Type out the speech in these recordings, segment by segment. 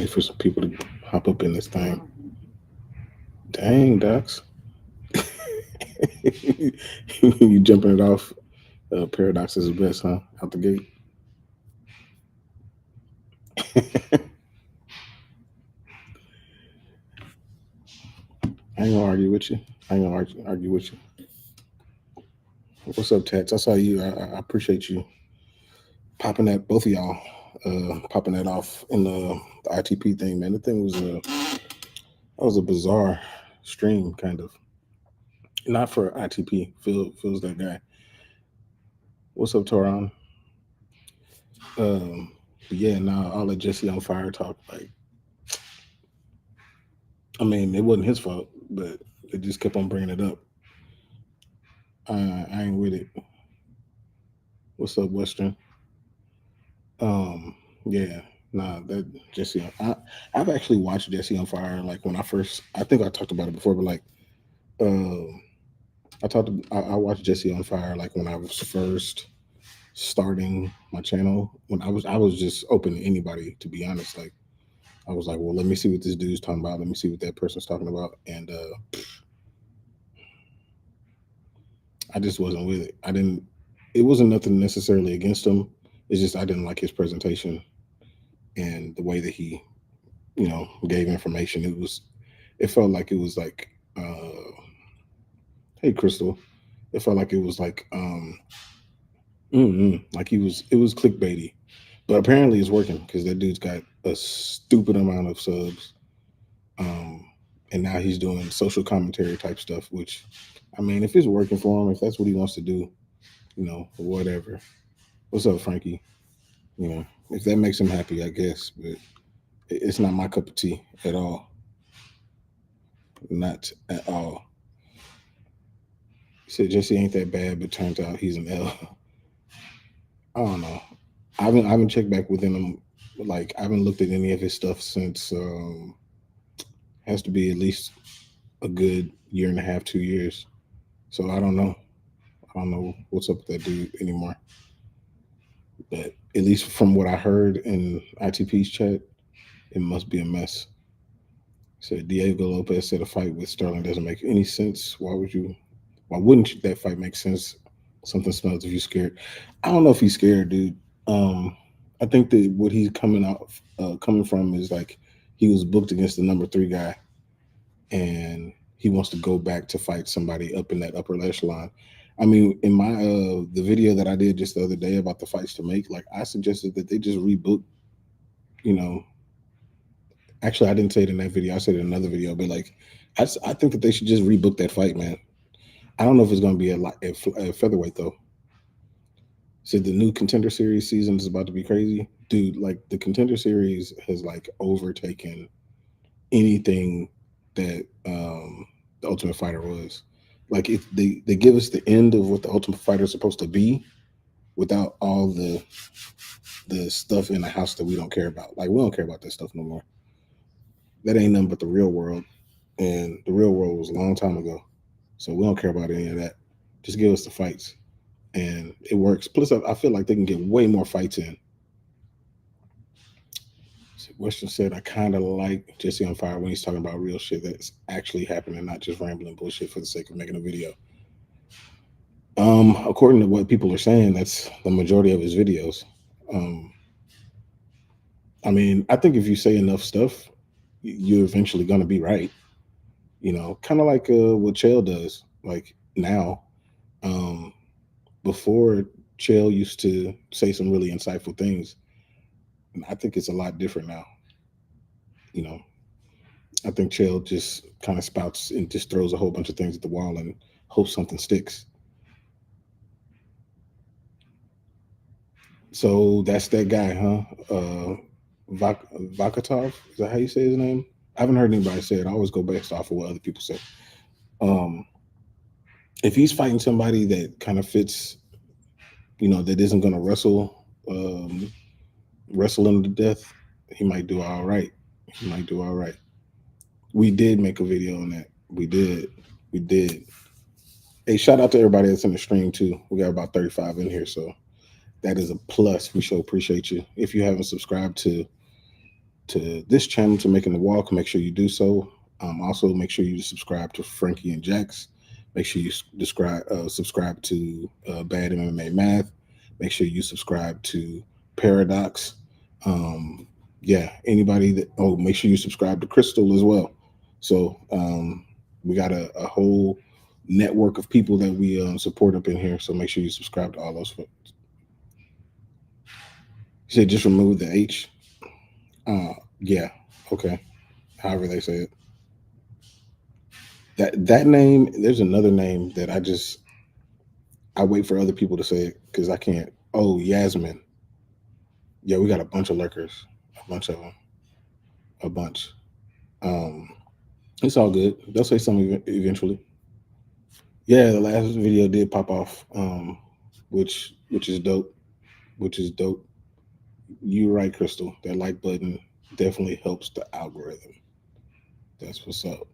wait for some people to hop up in this thing. Dang, Docs. You jumping it off. Paradox is the best, huh? Out the gate. I ain't gonna argue with you. I ain't gonna argue with you. What's up, Tats? I saw you. I appreciate you popping that, both of y'all, popping that off in the ITP thing, man. The thing was that was a bizarre stream, kind of. Not for ITP. Feels that guy. What's up, Toron? Um, but yeah, nah, all the Jesse on fire talk. Like, I mean, it wasn't his fault, but they just kept on bringing it up. I ain't with it. What's up, Western? Yeah, nah, that Jesse. I've actually watched Jesse on Fire. Like when I first, I think I talked about it before, but like, um, I watched Jesse on Fire like when I was first starting my channel. When I was just open to anybody, to be honest. Like I was like, well, let me see what this dude's talking about. Let me see what that person's talking about, and I just wasn't with it. I didn't. It wasn't nothing necessarily against him. It's just I didn't like his presentation and the way that he, gave information. It felt like it was like, hey, Crystal. It felt like it was like, like it was clickbaity. But apparently it's working because that dude's got a stupid amount of subs. Um, and now he's doing social commentary type stuff, which, I mean, if it's working for him, if that's what he wants to do, whatever. What's up, Frankie? If that makes him happy, I guess. But it's not my cup of tea at all. Not at all. He said Jesse ain't that bad, but turns out he's an L. I don't know. I haven't checked back within him. Like I haven't looked at any of his stuff since has to be at least a good year and a half, 2 years. So I don't know. I don't know what's up with that dude anymore. But at least from what I heard in ITP's chat, it must be a mess. Said Diego Lopez said a fight with Sterling doesn't make any sense. Why wouldn't that fight make sense? Something smells if you're scared. I don't know if he's scared, dude. I think that what he's coming from is like he was booked against the number 3 guy, and he wants to go back to fight somebody up in that upper echelon. I mean, in my the video that I did just the other day about the fights to make, like I suggested that they just rebook. You know, actually, I didn't say it in that video. I said it in another video, but like, I think that they should just rebook that fight, man. I don't know if it's going to be a featherweight though. So the new Contender Series season is about to be crazy, dude. Like the Contender Series has like overtaken anything that the Ultimate Fighter was. Like they give us the end of what the Ultimate Fighter is supposed to be, without all the stuff in the house that we don't care about. Like we don't care about that stuff no more. That ain't nothing but the real world, and the real world was a long time ago. So we don't care about any of that. Just give us the fights, and it works. Plus, I feel like they can get way more fights in. Western said, I kind of like Jesse on Fire when he's talking about real shit that's actually happening, not just rambling bullshit for the sake of making a video. According to what people are saying, that's the majority of his videos. I mean, I think if you say enough stuff, you're eventually going to be right. Kind of like what Chael does. Like now, before Chael used to say some really insightful things, and I think it's a lot different now. I think Chael just kind of spouts and just throws a whole bunch of things at the wall and hopes something sticks. So that's that guy, huh? Vakatov, is that how you say his name? I haven't heard anybody say it. I always go based off of what other people say. If he's fighting somebody that kind of fits, that isn't going to wrestle him to death, he might do all right. He might do all right. We did make a video on that. We did. Hey, shout out to everybody that's in the stream too. We got about 35 in here, so that is a plus. We sure appreciate you. If you haven't subscribed to to this channel to Making the Walk, make sure you do so. Also, make sure you subscribe to Frankie and Jax. Make sure you subscribe to Bad MMA Math. Make sure you subscribe to Paradox. Yeah, anybody that, oh, make sure you subscribe to Crystal as well. So we got a whole network of people that we support up in here. So make sure you subscribe to all those folks. You said just remove the H. Yeah, okay. However they say it. That name. There's another name that I wait for other people to say it because I can't. Oh, Yasmin. Yeah, we got a bunch of lurkers, a bunch of them, a bunch. Um, it's all good. They'll say something eventually. Yeah, the last video did pop off, which is dope. Which is dope. You're right, Crystal. That like button definitely helps the algorithm. That's what's up.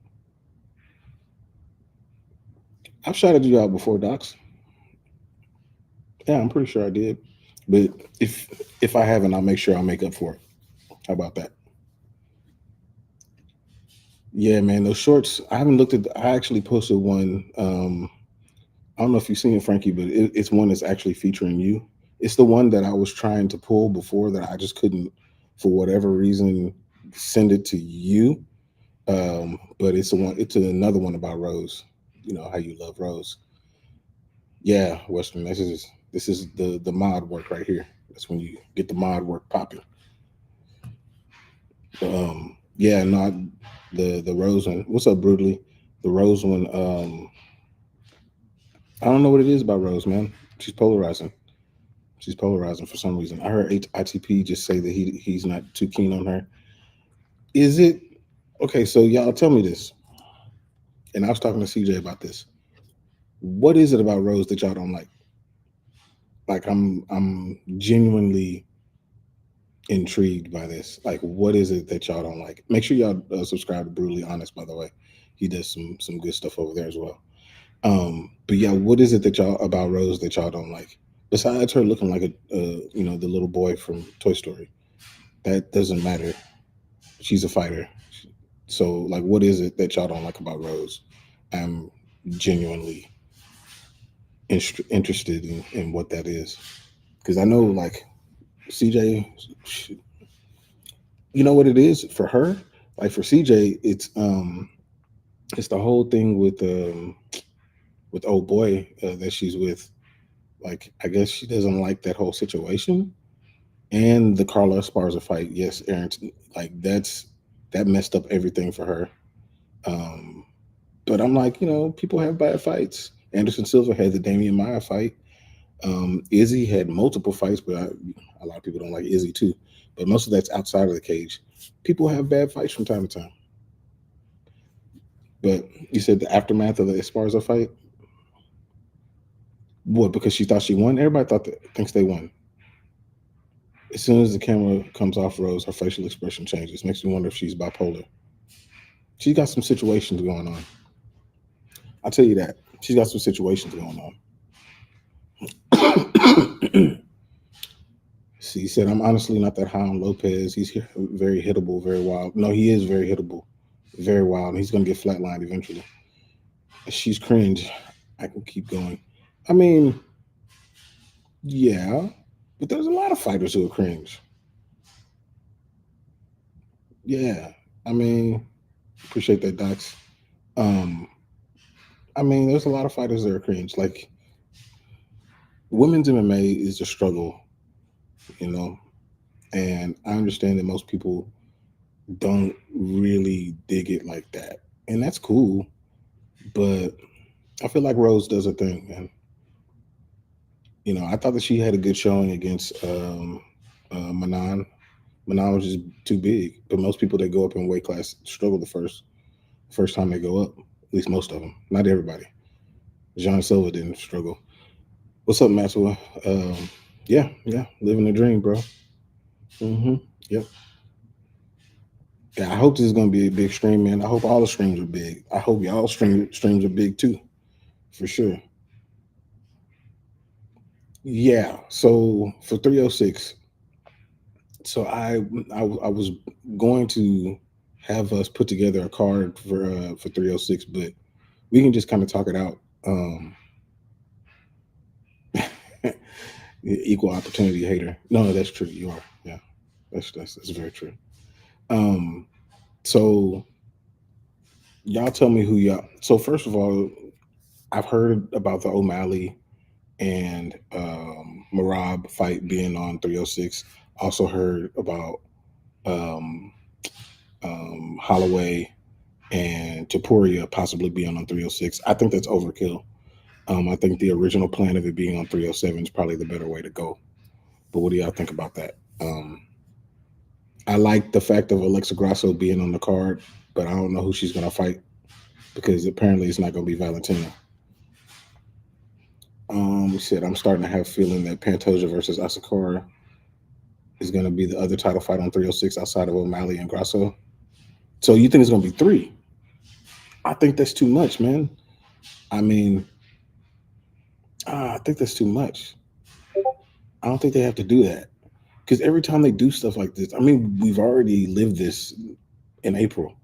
I've shouted you out before, Docs. Yeah, I'm pretty sure I did. But if I haven't, I'll make sure I'll make up for it. How about that? Yeah, man, those shorts. I haven't looked at. I actually posted one. I don't know if you've seen it, Frankie, but it's one that's actually featuring you. It's the one that I was trying to pull before that I just couldn't, for whatever reason, send it to you. But it's the one. It's another one about Rose. You know how you love Rose. Yeah, Western. This is the mod work right here. That's when you get the mod work popping. Yeah, not the Rose one. What's up, Brutally? The Rose one. I don't know what it is about Rose, man. She's polarizing. She's polarizing for some reason. I heard ITP just say that he's not too keen on her. Is it okay? So y'all tell me this. And I was talking to CJ about this. What is it about Rose that y'all don't like? Like I'm genuinely intrigued by this. Like, what is it that y'all don't like? Make sure y'all subscribe to Brutally Honest. By the way, he does some good stuff over there as well. But yeah, what is it that y'all about Rose that y'all don't like? Besides her looking like the little boy from Toy Story, that doesn't matter. She's a fighter. So, like, what is it that y'all don't like about Rose? I'm genuinely interested in what that is, because I know, like, CJ, you know what it is for her. Like for CJ, it's the whole thing with old boy that she's with. Like, I guess she doesn't like that whole situation and the Carla Esparza fight. Yes, Aaron, like that messed up everything for her. But I'm like, people have bad fights. Anderson Silva had the Damian Maya fight. Izzy had multiple fights, but a lot of people don't like Izzy too. But most of that's outside of the cage. People have bad fights from time to time. But you said the aftermath of the Esparza fight. What? Because she thought she won. Everybody thinks they won. As soon as the camera comes off Rose, her facial expression changes. Makes me wonder if she's bipolar. She's got some situations going on. I'll tell you that. She's got some situations going on. She said, I'm honestly not that high on Lopez. He's very hittable, very wild. No, he is very hittable, very wild. And he's going to get flatlined eventually. She's cringe. I can keep going. I mean, yeah, but there's a lot of fighters who are cringe. Yeah, I mean, appreciate that, Docs. I mean, there's a lot of fighters that are cringe. Like, women's MMA is a struggle, and I understand that most people don't really dig it like that, and that's cool. But I feel like Rose does a thing, and I thought that she had a good showing against Manon. Manon was just too big, but most people that go up in weight class struggle the first time they go up. At least most of them, not everybody. Jean Silva didn't struggle. What's up, Maxwell? Yeah, living the dream, bro. Yep. Yeah, I hope this is gonna be a big stream, man. I hope all the streams are big. I hope y'all streams are big too, for sure. Yeah. So for 306, So I was going to have us put together a card for 306, but we can just kind of talk it out. Equal opportunity hater. No, that's true. You are. Yeah, that's very true. Um, so y'all tell me who y'all. So first of all, I've heard about the O'Malley and Marab fight being on 306. Also heard about um, Holloway and Tapuria possibly being on 306. I think that's overkill. I think the original plan of it being on 307 is probably the better way to go. But what do y'all think about that? I like the fact of Alexa Grasso being on the card, but I don't know who she's going to fight because apparently it's not going to be Valentina. Shit, I'm starting to have a feeling that Pantoja versus Asakura is going to be the other title fight on 306 outside of O'Malley and Grasso. So you think it's going to be three? I think that's too much, man. I mean, I think that's too much. I don't think they have to do that because every time they do stuff like this, I mean, we've already lived this in April.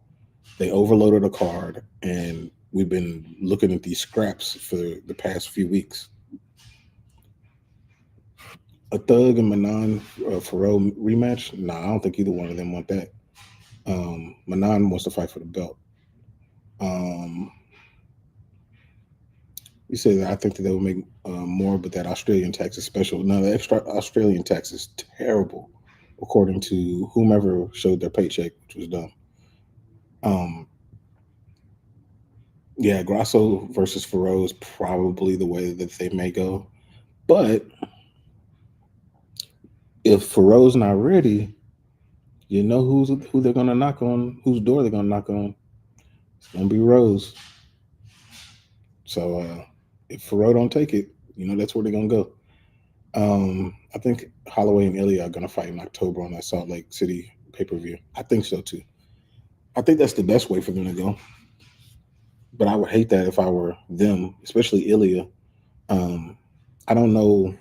They overloaded a card, and we've been looking at these scraps for the past few weeks. A Thug and Manon Farrell rematch? Nah, I don't think either one of them want that. Manon wants to fight for the belt. Um, you say that I think that they will make more, but that Australian tax is special. No, the extra Australian tax is terrible, according to whomever showed their paycheck, which was dumb. Um, yeah, Grasso versus Farrell is probably the way that they may go. But if Farrell's not ready, you know who they're gonna knock on, whose door they're gonna knock on. It's gonna be Rose. So if Farrell don't take it, you know that's where they're gonna go. I think Holloway and Ilya are gonna fight in October on that Salt Lake City pay per view. I think so too. I think that's the best way for them to go. But I would hate that if I were them, especially Ilya. Um, I don't know.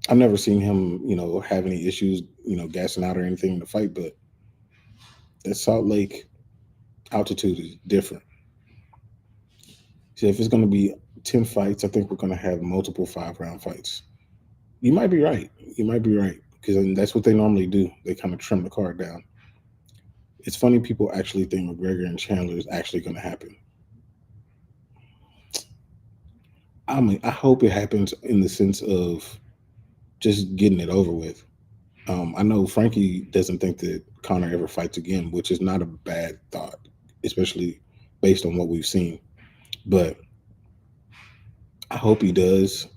I've never seen him, have any issues, gassing out or anything in the fight. But that Salt Lake altitude is different. So if it's going to be 10 fights, I think we're going to have multiple 5 round fights. You might be right. You might be right because that's what they normally do. They kind of trim the card down. It's funny people actually think McGregor and Chandler is actually going to happen. I mean, I hope it happens in the sense of just getting it over with. I know Frankie doesn't think that Connor ever fights again, which is not a bad thought, especially based on what we've seen. But I hope he does,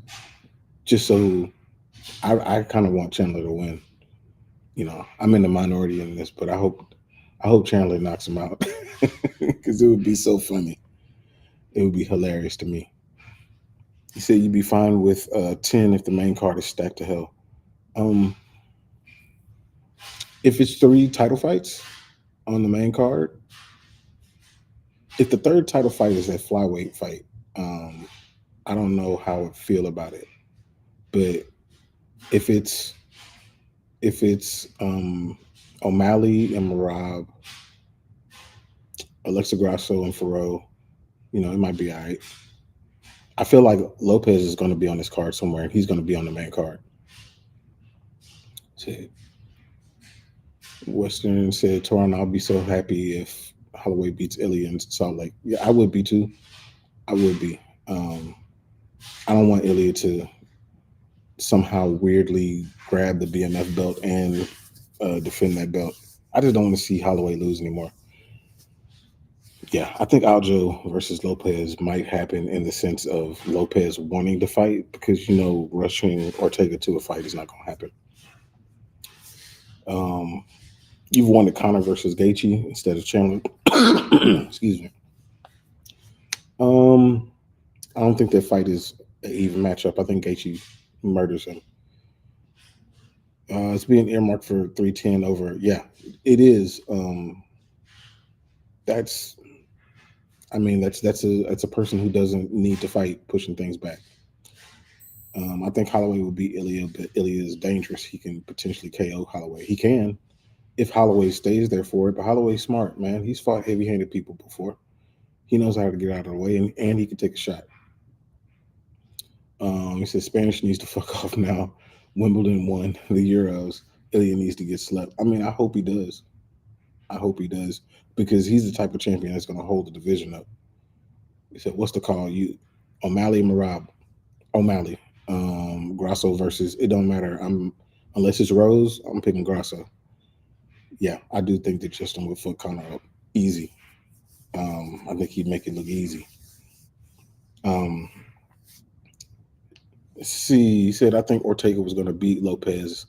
just so I kind of want Chandler to win. I'm in the minority in this, but I hope Chandler knocks him out because it would be so funny. It would be hilarious to me. You said you'd be fine with 10 if the main card is stacked to hell. Um, if it's 3 title fights on the main card, if the third title fight is that flyweight fight, I don't know how I feel about it. But if it's O'Malley and Marab, Alexa Grasso and Farrell, it might be all right. I feel like Lopez is going to be on this card somewhere, and he's going to be on the main card. Western said, Toronto, I'll be so happy if Holloway beats Ilya in Salt Lake. Yeah, I would be too. I would be. I don't want Ilya to somehow weirdly grab the BMF belt and defend that belt. I just don't want to see Holloway lose anymore. Yeah, I think Aljo versus Lopez might happen in the sense of Lopez wanting to fight because rushing Ortega to a fight is not going to happen. You've wanted Connor versus Gaethje instead of Chandler. Excuse me. I don't think that fight is an even matchup. I think Gaethje murders him. It's being earmarked for 310 over. Yeah, it is. That's. I mean, that's a person who doesn't need to fight pushing things back. I think Holloway will beat Ilya, but Ilya is dangerous. He can potentially KO Holloway. He can if Holloway stays there for it. But Holloway's smart, man. He's fought heavy-handed people before. He knows how to get out of the way, and he can take a shot. He said Spanish needs to fuck off now. Wimbledon won the Euros. Ilya needs to get slept. I mean, I hope he does. I hope he does because he's the type of champion that's going to hold the division up. He said, "What's the call? You O'Malley, Marab, O'Malley, Grasso versus. It don't matter. Unless it's Rose, I'm picking Grasso. Yeah, I do think that Justin would fuck Connor up easy. I think he'd make it look easy. Um, see, he said I think Ortega was going to beat Lopez.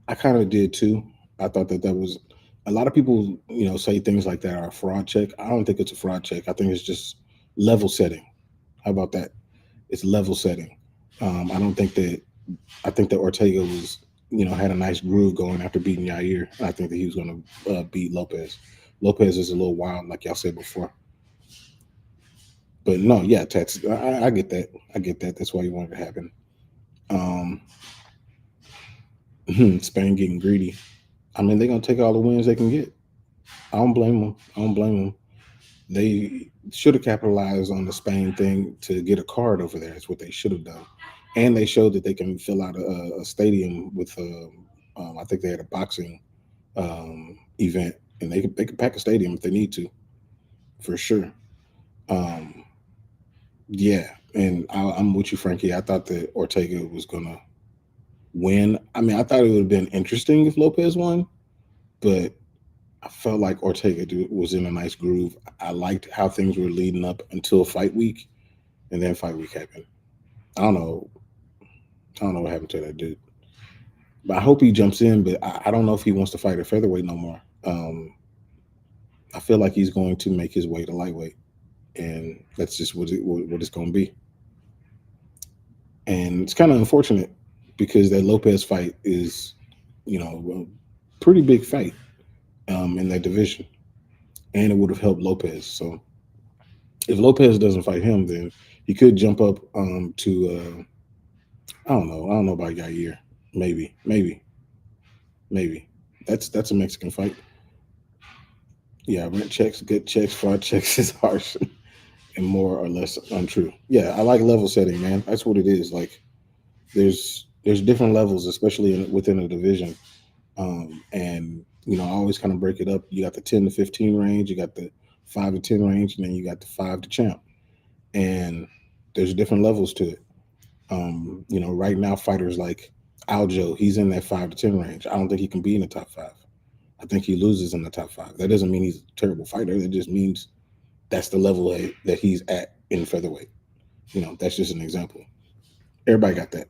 I kind of did too. I thought that was a lot of people, say things like that are a fraud check. I don't think it's a fraud check. I think it's just level setting. How about that? It's level setting. I don't think that. I think that Ortega was, had a nice groove going after beating Yair. I think that he was going to beat Lopez. Lopez is a little wild, like y'all said before. But no, yeah, Tats. I get that. I get that. That's why you wanted to happen. Um, Spain getting greedy. I mean, they're gonna take all the wins they can get. I don't blame them. I don't blame them. They should have capitalized on the Spain thing to get a card over there. That's what they should have done. And they showed that they can fill out a stadium with. I think they had a boxing event, and they could pack a stadium if they need to, for sure. Um, yeah, and I'm with you, Frankie. I thought that Ortega was gonna win. I mean, I thought it would have been interesting if Lopez won, but I felt like Ortega was in a nice groove. I liked how things were leading up until fight week, and then fight week happened. I don't know. I don't know what happened to that dude, but I hope he jumps in. But I don't know if he wants to fight at featherweight no more. I feel like he's going to make his way to lightweight, and that's just what it's going to be. And it's kind of unfortunate because that Lopez fight is, a pretty big fight in that division, and it would have helped Lopez. So if Lopez doesn't fight him, then he could jump up to I don't know. I don't know about Yair. Maybe. That's a Mexican fight. Yeah, rent checks, good checks, fraud checks is harsh and more or less untrue. Yeah, I like level setting, man. That's what it is. Like there's different levels, especially within a division. And I always kind of break it up. You got the 10 to 15 range, you got the 5 to 10 range, and then you got the 5 to champ. And there's different levels to it. Right now fighters like Aljo, he's in that 5 to 10 range. I don't think he can be in the top 5. I think he loses in the top 5. That doesn't mean he's a terrible fighter. That just means that's the level that he's at in featherweight. That's just an example. Everybody got that.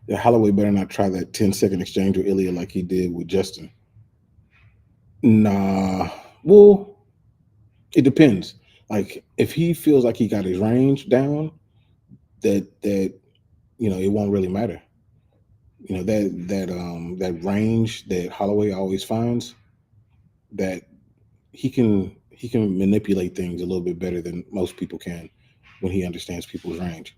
Yeah, Holloway better not try that 10-second exchange with Ilya like he did with Justin. Nah. Well, it depends. Like if he feels like he got his range down, that it won't really matter. That range that Holloway always finds, that he can manipulate things a little bit better than most people can when he understands people's range.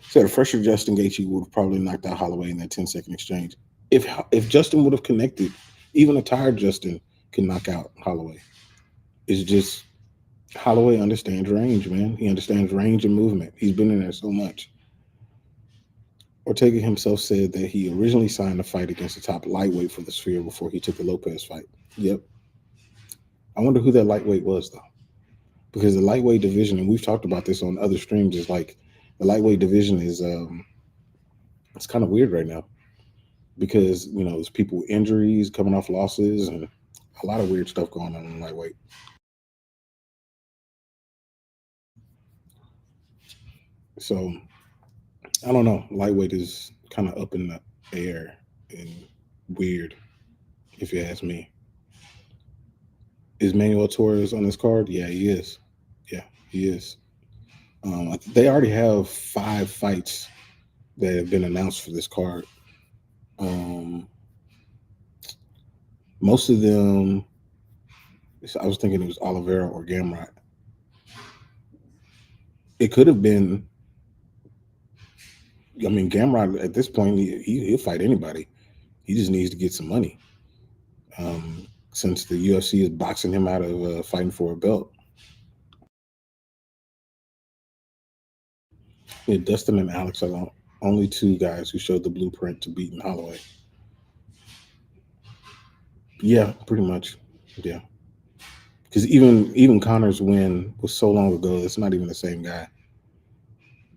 So a fresher Justin Gaethje would have probably knocked out Holloway in that 10-second exchange. If Justin would have connected, even a tired Justin can knock out Holloway. It's just Holloway understands range, man. He understands range and movement. He's been in there so much. Ortega himself said that he originally signed a fight against the top lightweight for the Sphere before he took the Lopez fight. Yep. I wonder who that lightweight was, though. Because the lightweight division, and we've talked about this on other streams, is like the lightweight division is it's kind of weird right now because there's people with injuries coming off losses and a lot of weird stuff going on in lightweight. So I don't know. Lightweight is kind of up in the air and weird, if you ask me. Is Manuel Torres on this card? Yeah, he is. Yeah, he is. They already have 5 fights that have been announced for this card. Most of them, I was thinking it was Oliveira or Gamrot. It could have been I mean, Gamrot at this point, he'll fight anybody. He just needs to get some money. Since the UFC is boxing him out of fighting for a belt. Yeah, Dustin and Alex are the only two guys who showed the blueprint to beating Holloway. Yeah, pretty much. Yeah, because even Connor's win was so long ago. It's not even the same guy.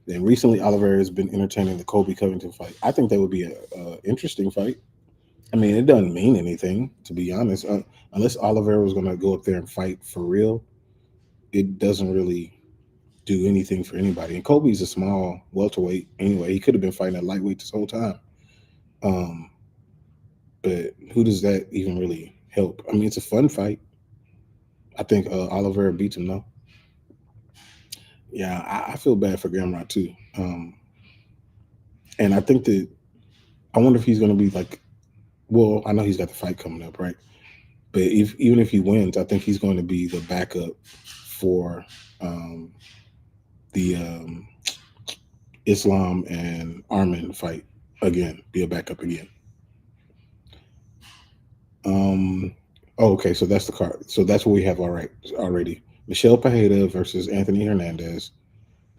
And recently, Oliveira has been entertaining the Colby Covington fight. I think that would be a interesting fight. I mean, it doesn't mean anything, to be honest. Unless Oliveira was going to go up there and fight for real, it doesn't really do anything for anybody. And Colby's a small welterweight anyway. He could have been fighting at lightweight this whole time. Um, but who does that even really help? I mean, it's a fun fight. I think Oliveira beats him though. Yeah, I feel bad for Gamrot too. And I think that I wonder if he's going to be like. Well, I know he's got the fight coming up, right? But even if he wins, I think he's going to be the backup for the Islam and Armin fight again. Be a backup again. Okay, so that's the card. So that's what we have already. Michelle Pajeda versus Anthony Hernandez.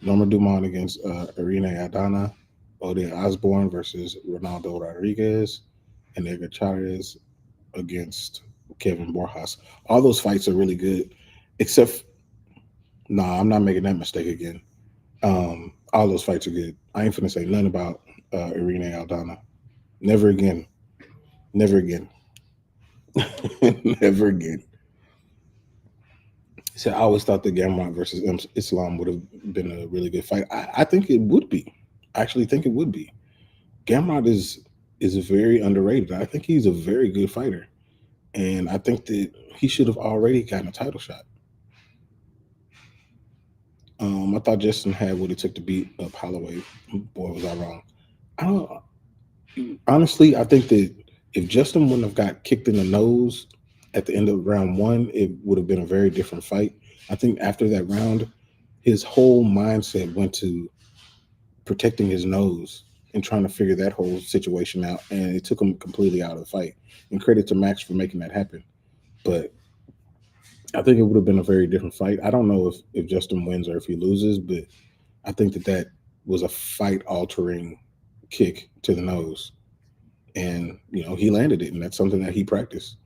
Norma Dumont against Irene Aldana. Ode Osborne versus Ronaldo Rodriguez. And Edgar Chavez against Kevin Borjas. All those fights are really good, except I'm not making that mistake again. All those fights are good. I ain't finna say nothing about Irene Aldana. Never again. Never again. Never again. So I always thought that Gamrot versus Islam would have been a really good fight. I think it would be. I actually think it would be. Gamrot is very underrated. I think he's a very good fighter. And I think that he should have already gotten a title shot. I thought Justin had what it took to beat up Holloway. Boy, was I wrong. I don't honestly. I think that if Justin wouldn't have got kicked in the nose at the end of round one, it would have been a very different fight. I think after that round, his whole mindset went to protecting his nose and trying to figure that whole situation out, and it took him completely out of the fight. And credit to Max for making that happen. But I think it would have been a very different fight. I don't know if Justin wins or if he loses, but I think that was a fight-altering kick to the nose. And, he landed it, and that's something that he practiced.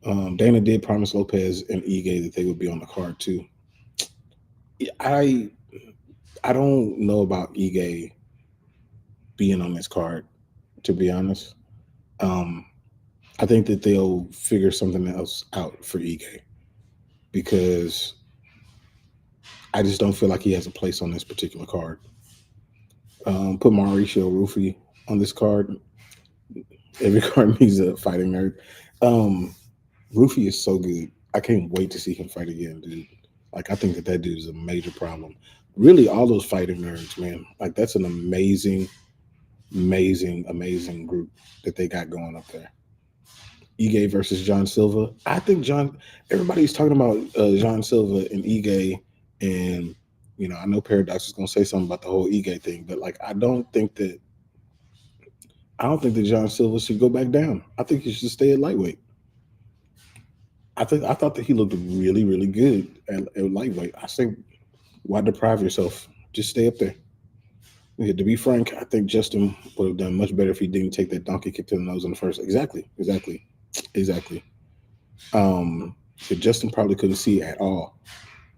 Dana did promise Lopez and Ige that they would be on the card, too. I don't know about Ige being on this card, to be honest. I think that they'll figure something else out for Ige because I just don't feel like he has a place on this particular card. Put Mauricio Rufy on this card. Every card needs a fighting nerd. Rufy is so good. I can't wait to see him fight again, dude. Like, I think that dude is a major problem. Really, all those fighting nerds, man. Like, that's an amazing, amazing, amazing group that they got going up there. Ige versus John Silva. I think everybody's talking about John Silva and Ige, and I know Paradox is gonna say something about the whole Ige thing, but like I don't think that John Silva should go back down. I think he should stay at lightweight. I thought that he looked really, really good at lightweight. I think why deprive yourself? Just stay up there. To be frank, I think Justin would have done much better if he didn't take that donkey kick to the nose in the first. Exactly. So Justin probably couldn't see at all,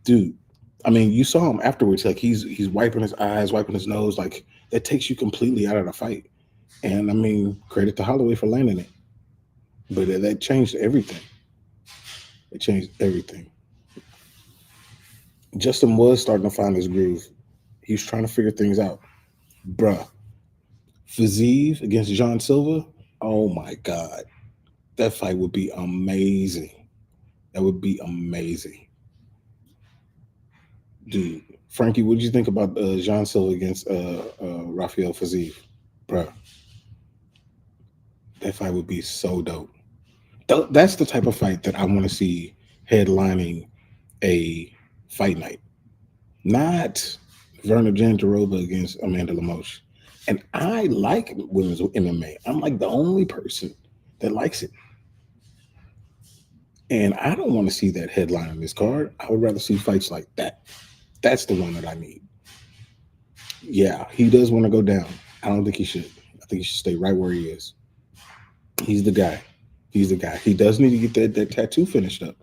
dude. I mean, you saw him afterwards. Like he's wiping his eyes, wiping his nose. Like that takes you completely out of the fight. And I mean, credit to Holloway for landing it, but that changed everything. It changed everything. Justin was starting to find his groove. He was trying to figure things out, bruh. Fiziev against John Silva. Oh my God, that fight would be amazing. That would be amazing. Dude, Frankie, what did you think about John Silva against Rafael Fiziev? Bruh, that fight would be so dope. That's the type of fight that I want to see headlining a fight night. Not Verna Jandiroba against Amanda Lemos. And I like women's MMA. I'm like the only person that likes it. And I don't want to see that headline on this card. I would rather see fights like that. That's the one that I need. Yeah, he does want to go down. I don't think he should. I think he should stay right where he is. He's the guy. He's the guy. He does need to get that tattoo finished up.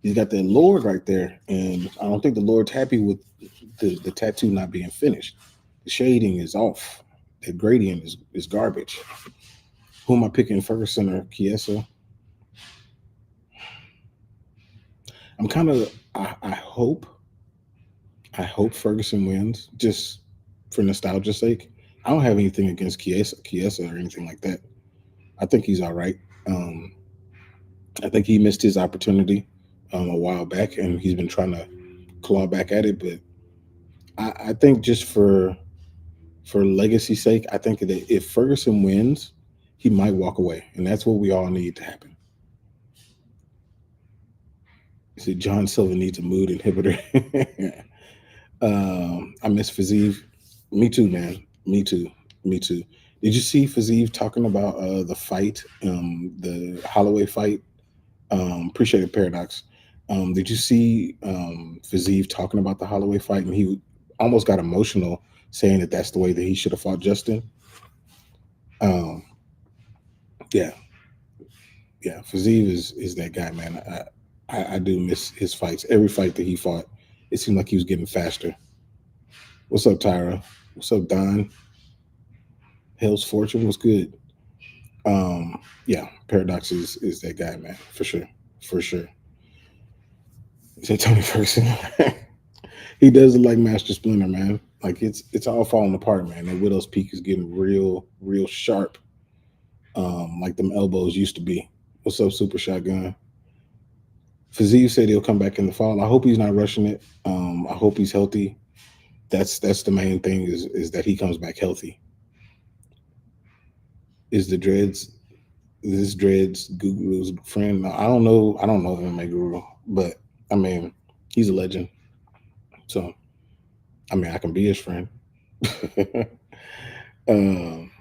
He's got that Lord right there, and I don't think the Lord's happy with the tattoo not being finished. The shading is off. The gradient is garbage. Who am I picking, Ferguson or Chiesa? I'm kind of. I hope Ferguson wins just for nostalgia's sake. I don't have anything against Chiesa or anything like that. I think he's all right. Um, I think he missed his opportunity a while back, and he's been trying to claw back at it. But I think just for legacy's sake, I think that if Ferguson wins, he might walk away, and that's what we all need to happen. You see, John Silver needs a mood inhibitor. I miss Fazeev. Me too, man. Me too. Me too. Did you see Fazeev talking about the fight, the Holloway fight? Appreciate it, Paradox. Did you see Fazeev talking about the Holloway fight, and he almost got emotional, saying that that's the way that he should have fought Justin? Um, yeah, yeah. Fazeev is that guy, man. I do miss his fights. Every fight that he fought, it seemed like he was getting faster. What's up, Tyra? What's up, Don? Hell's Fortune was good. Yeah, Paradox is that guy, man, for sure, for sure. He said Tony Ferguson. He does look like Master Splinter, man. Like it's all falling apart, man. That Widow's Peak is getting real sharp, like them elbows used to be. What's up, Super Shotgun? Fazil said he'll come back in the fall. I hope he's not rushing it. I hope he's healthy. That's the main thing is that he comes back healthy. Is the dreads this dreads Guru's friend? I don't know. I don't know MMA Guru, but I mean he's a legend. So I mean I can be his friend. um,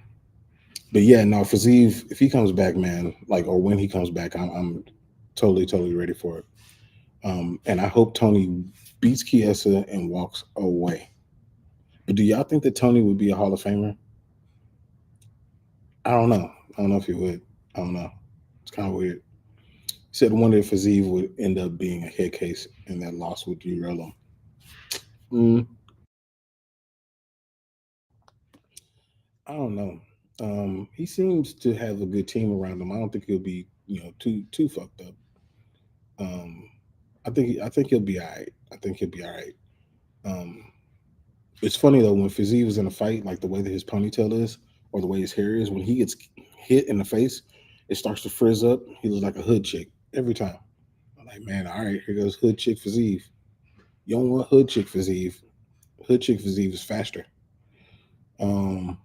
but yeah, no, Fazeev, if he comes back, man, like or when he comes back, I'm totally ready for it. And I hope Tony beats Chiesa and walks away. But do y'all think that Tony would be a Hall of Famer? I don't know. I don't know if he would. I don't know. It's kind of weird. He said wonder if Fazeev would end up being a head case and that loss would derail him. Mm, I don't know. He seems to have a good team around him. I don't think he'll be, too fucked up. Um, I think he'll be all right. I think he'll be all right. Um, it's funny though when Fizzy was in a fight, like the way that his ponytail is or the way his hair is, when he gets hit in the face, it starts to frizz up. He looks like a hood chick every time. I'm like, man, all right, here goes hood chick Fizzy. You don't want hood chick Fizzy. Hood chick Fizzy is faster. Um,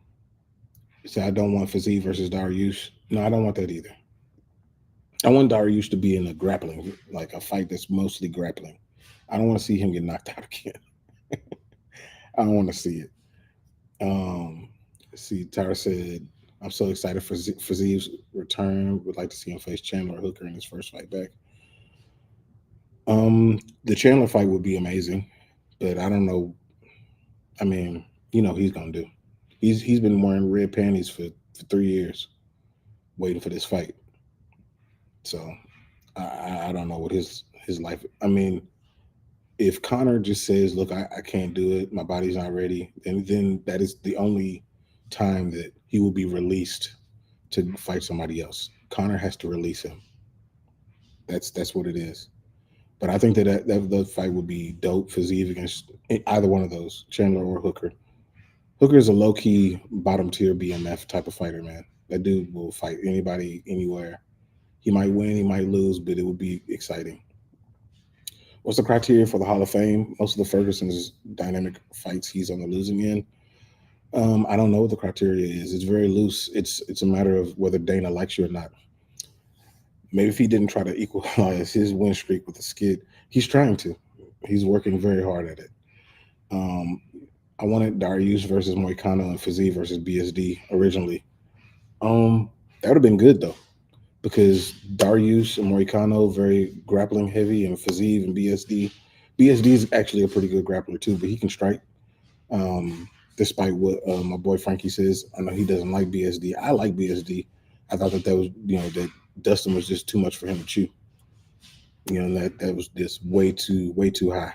so I don't want Fizzy versus Dariush. No, I don't want that either. I want Dariush to be in a grappling, like a fight that's mostly grappling. I don't want to see him get knocked out again. I don't want to see it. See, Tyra said, I'm so excited for Zeev's return. Would like to see him face Chandler Hooker in his first fight back. The Chandler fight would be amazing, but I don't know. I mean, he's gonna do. He's been wearing red panties for 3 years, waiting for this fight. So I don't know what his life. I mean, if Connor just says, "Look, I can't do it. My body's not ready," then that is the only time that he will be released to fight somebody else. Connor has to release him. That's what it is. But I think that the fight would be dope for Zeev against either one of those, Chandler or Hooker. Hooker is a low key bottom tier BMF type of fighter, man. That dude will fight anybody anywhere. He might win, he might lose, but it would be exciting. What's the criteria for the Hall of Fame? Most of the Ferguson's dynamic fights, he's on the losing end. I don't know what the criteria is. It's very loose. It's a matter of whether Dana likes you or not. Maybe if he didn't try to equalize his win streak with the skid, he's trying to. He's working very hard at it. Um, I wanted Darius versus Moicano and Fizzy versus BSD originally. That would have been good though, because Darius and Moicano very grappling heavy, and Fizzy and BSD. BSD is actually a pretty good grappler too, but he can strike. Despite what my boy Frankie says, I know he doesn't like BSD. I like BSD. I thought that was that Dustin was just too much for him to chew. That was just way too high.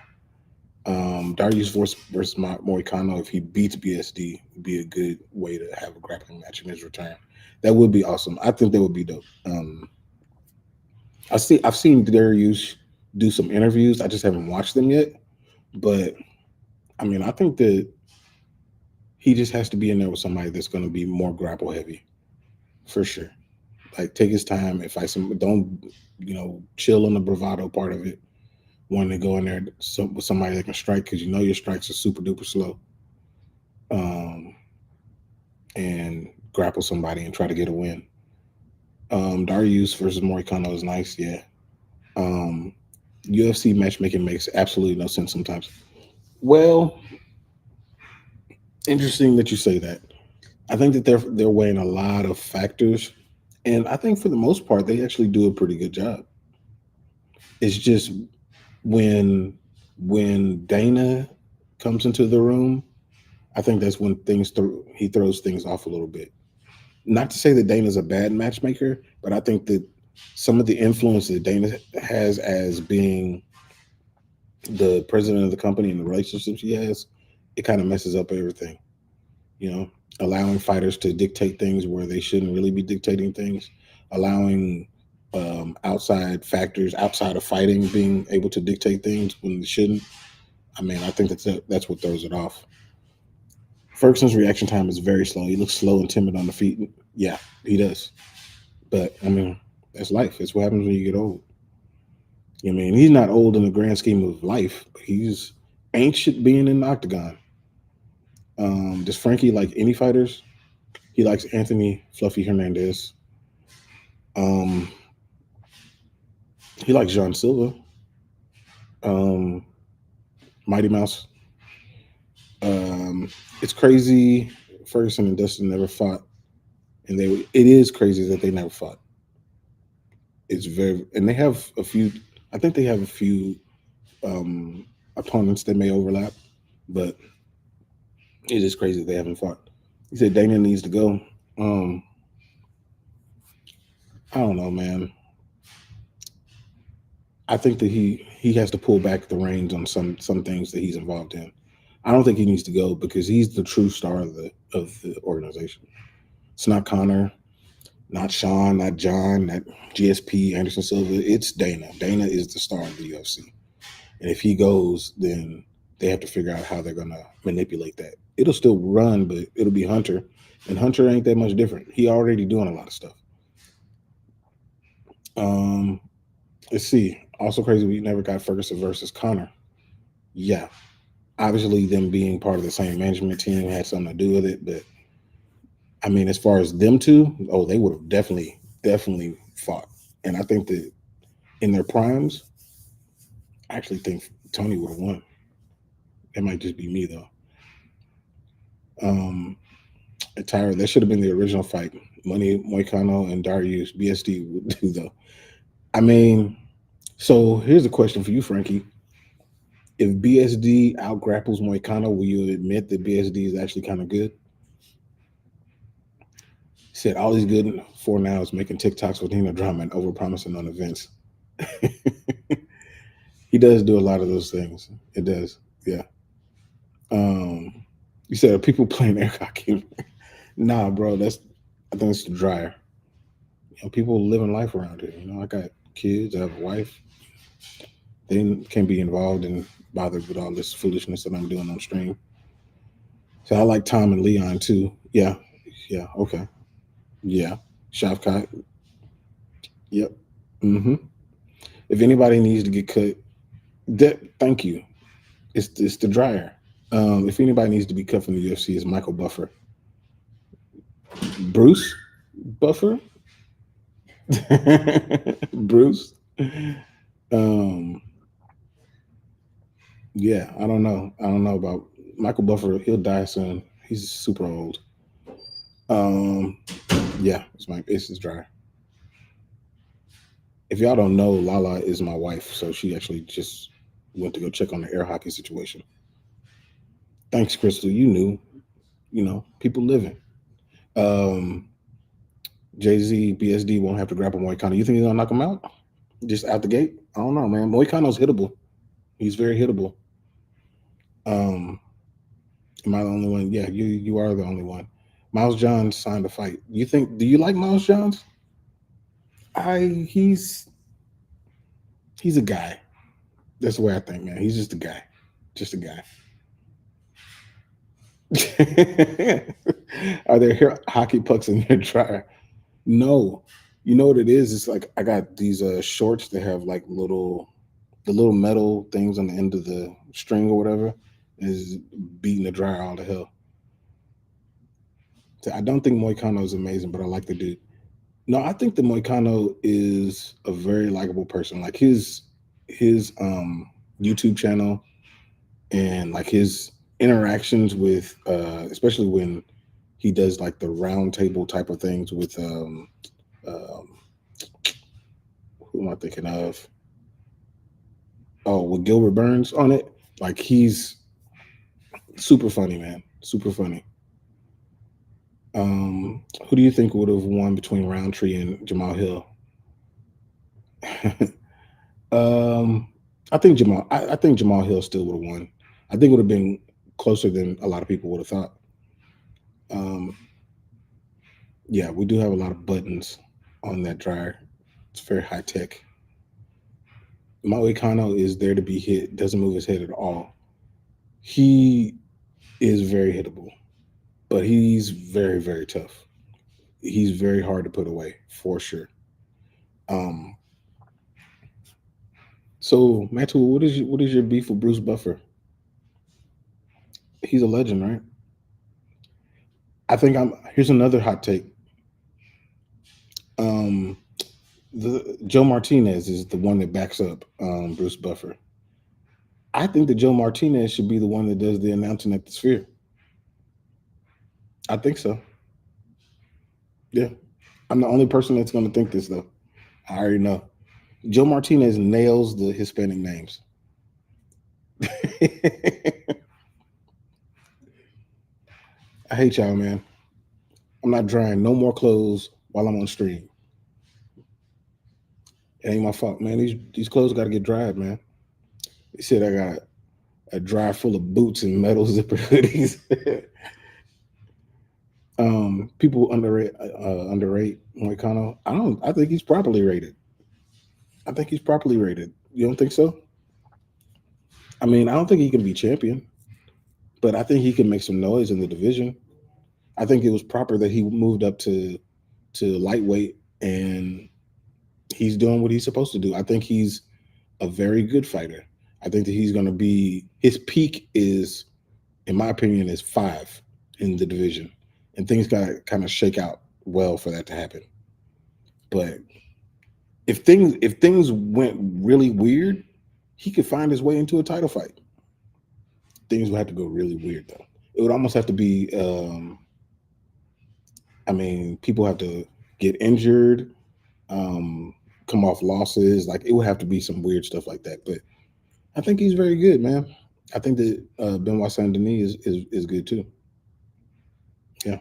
Darius versus Moicano, if he beats BSD, would be a good way to have a grappling match in his return. That would be awesome. I think that would be dope. I've seen Darius do some interviews. I just haven't watched them yet. But I mean, I think that he just has to be in there with somebody that's going to be more grapple heavy for sure. Like take his time and fight some. Don't chill on the bravado part of it. Want to go in there with somebody that can strike, because your strikes are super duper slow. Um, and grapple somebody and try to get a win. Darius versus Morikano is nice, yeah. Um, UFC matchmaking makes absolutely no sense sometimes. Well, interesting that you say that. I think that they're weighing a lot of factors, and I think for the most part they actually do a pretty good job. It's just when Dana comes into the room, I think that's when he throws things off a little bit. Not to say that Dana's a bad matchmaker, but I think that some of the influence that Dana has as being the president of the company and the relationships he has, it kind of messes up everything. You know, allowing fighters to dictate things where they shouldn't really be dictating things, allowing outside factors outside of fighting being able to dictate things when they shouldn't. I mean, I think that's what throws it off. Ferguson's reaction time is very slow. He looks slow and timid on the feet. Yeah, he does. But I mean, that's life. It's what happens when you get old. I mean, he's not old in the grand scheme of life, but he's ancient being in the octagon. Does Frankie like any fighters? He likes Anthony Fluffy Hernandez. Um, he likes John Silva. Um, Mighty Mouse. Um, it's crazy. Ferguson and Dustin never fought, and it is crazy that they never fought. It's and they have a few. I think they have a few um, opponents that may overlap, but it is crazy they haven't fought. He said Dana needs to go. Um, I don't know, man. I think that he has to pull back the reins on some things that he's involved in. I don't think he needs to go because he's the true star of the organization. It's not Connor, not Sean, not John, not GSP, Anderson Silva. It's Dana. Dana is the star of the UFC. And if he goes, then they have to figure out how they're going to manipulate that. It'll still run, but it'll be Hunter. And Hunter ain't that much different. He already doing a lot of stuff. Let's see. Also crazy, we never got Ferguson versus Connor. Yeah. Obviously, them being part of the same management team had something to do with it. But, I mean, as far as them two, they would have definitely fought. And I think that in their primes, I actually think Tony would have won. That might just be me, though. Tyra, that should have been the original fight. Money, Moicano, and Darius. BSD would do, though. I mean, so here's a question for you, Frankie. If BSD out grapples Moicano, will you admit that BSD is actually kind of good? He said all he's good for now is making TikToks with Nina Drama and overpromising on events. He does do a lot of those things. It does, yeah. You said, are people playing air hockey? Nah, bro. I think it's the dryer. People living life around here. I got kids. I have a wife. They can't be involved and bothered with all this foolishness that I'm doing on stream. So I like Tom and Leon too. Yeah. Okay. Yeah. Shavkat. Yep. Mm-hmm. If anybody needs to get cut, thank you. It's the dryer. If anybody needs to be cut from the UFC, it's Michael Buffer. Bruce Buffer. Bruce. Yeah, I don't know. I don't know about Michael Buffer, he'll die soon. He's super old. Um, yeah, it's his dryer. If y'all don't know, Lala is my wife, so she actually just went to go check on the air hockey situation. Thanks, Crystal. You knew, people living. Um, Jay Z, BSD won't have to grapple Moicano. You think he's gonna knock him out just out the gate? I don't know, man. Moicano's hittable. He's very hittable. Um, am I the only one? Yeah, you are the only one. Miles Johns signed a fight. Do you like Miles Johns? I he's a guy. That's the way I think, man. He's just a guy. Just a guy. Are there hockey pucks in your dryer? No. You know what it is? It's like I got these shorts that have like the little metal things on the end of the string or whatever is beating the dryer all to hell. So I don't think Moicano is amazing, but I like the dude. No, I think the Moicano is a very likable person. Like his YouTube channel and like his interactions with especially when he does like the round table type of things with um who am I thinking of? Oh, with Gilbert Burns on it. Like he's super funny, man. Super funny. Who do you think would have won between Roundtree and Jamal Hill? um, I think Jamal Hill still would have won. I think it would have been closer than a lot of people would have thought. Um, yeah, we do have a lot of buttons on that dryer. It's very high tech. Maui Kano is there to be hit. Doesn't move his head at all. He is very hittable, but he's very very tough. He's very hard to put away for sure. Um, so Matthew, what is your beef with Bruce Buffer? He's a legend, right? I think I'm. Here's another hot take. Um, the Joe Martinez is the one that backs up Bruce Buffer. I think that Joe Martinez should be the one that does the announcing at the Sphere. I think so. Yeah, I'm the only person that's going to think this though. I already know. Joe Martinez nails the Hispanic names. I hate y'all, man. I'm not drying no more clothes while I'm on stream. It ain't my fault, man. These clothes got to get dried, man. They said I got a dryer full of boots and metal zipper hoodies. People underrate Moicano. I don't. I think he's properly rated. I think he's properly rated. You don't think so? I mean, I don't think he can be champion, but I think he can make some noise in the division. I think it was proper that he moved up to lightweight and he's doing what he's supposed to do. I think he's a very good fighter. I think that he's going to be his peak is, in my opinion, is 5 in the division, and things got to kind of shake out well for that to happen. But if things went really weird, he could find his way into a title fight. Things would have to go really weird though. It would almost have to be. I mean, people have to get injured, come off losses. Like it would have to be some weird stuff like that. But I think he's very good, man. I think that Benoit Saint Denis is good too. Yeah.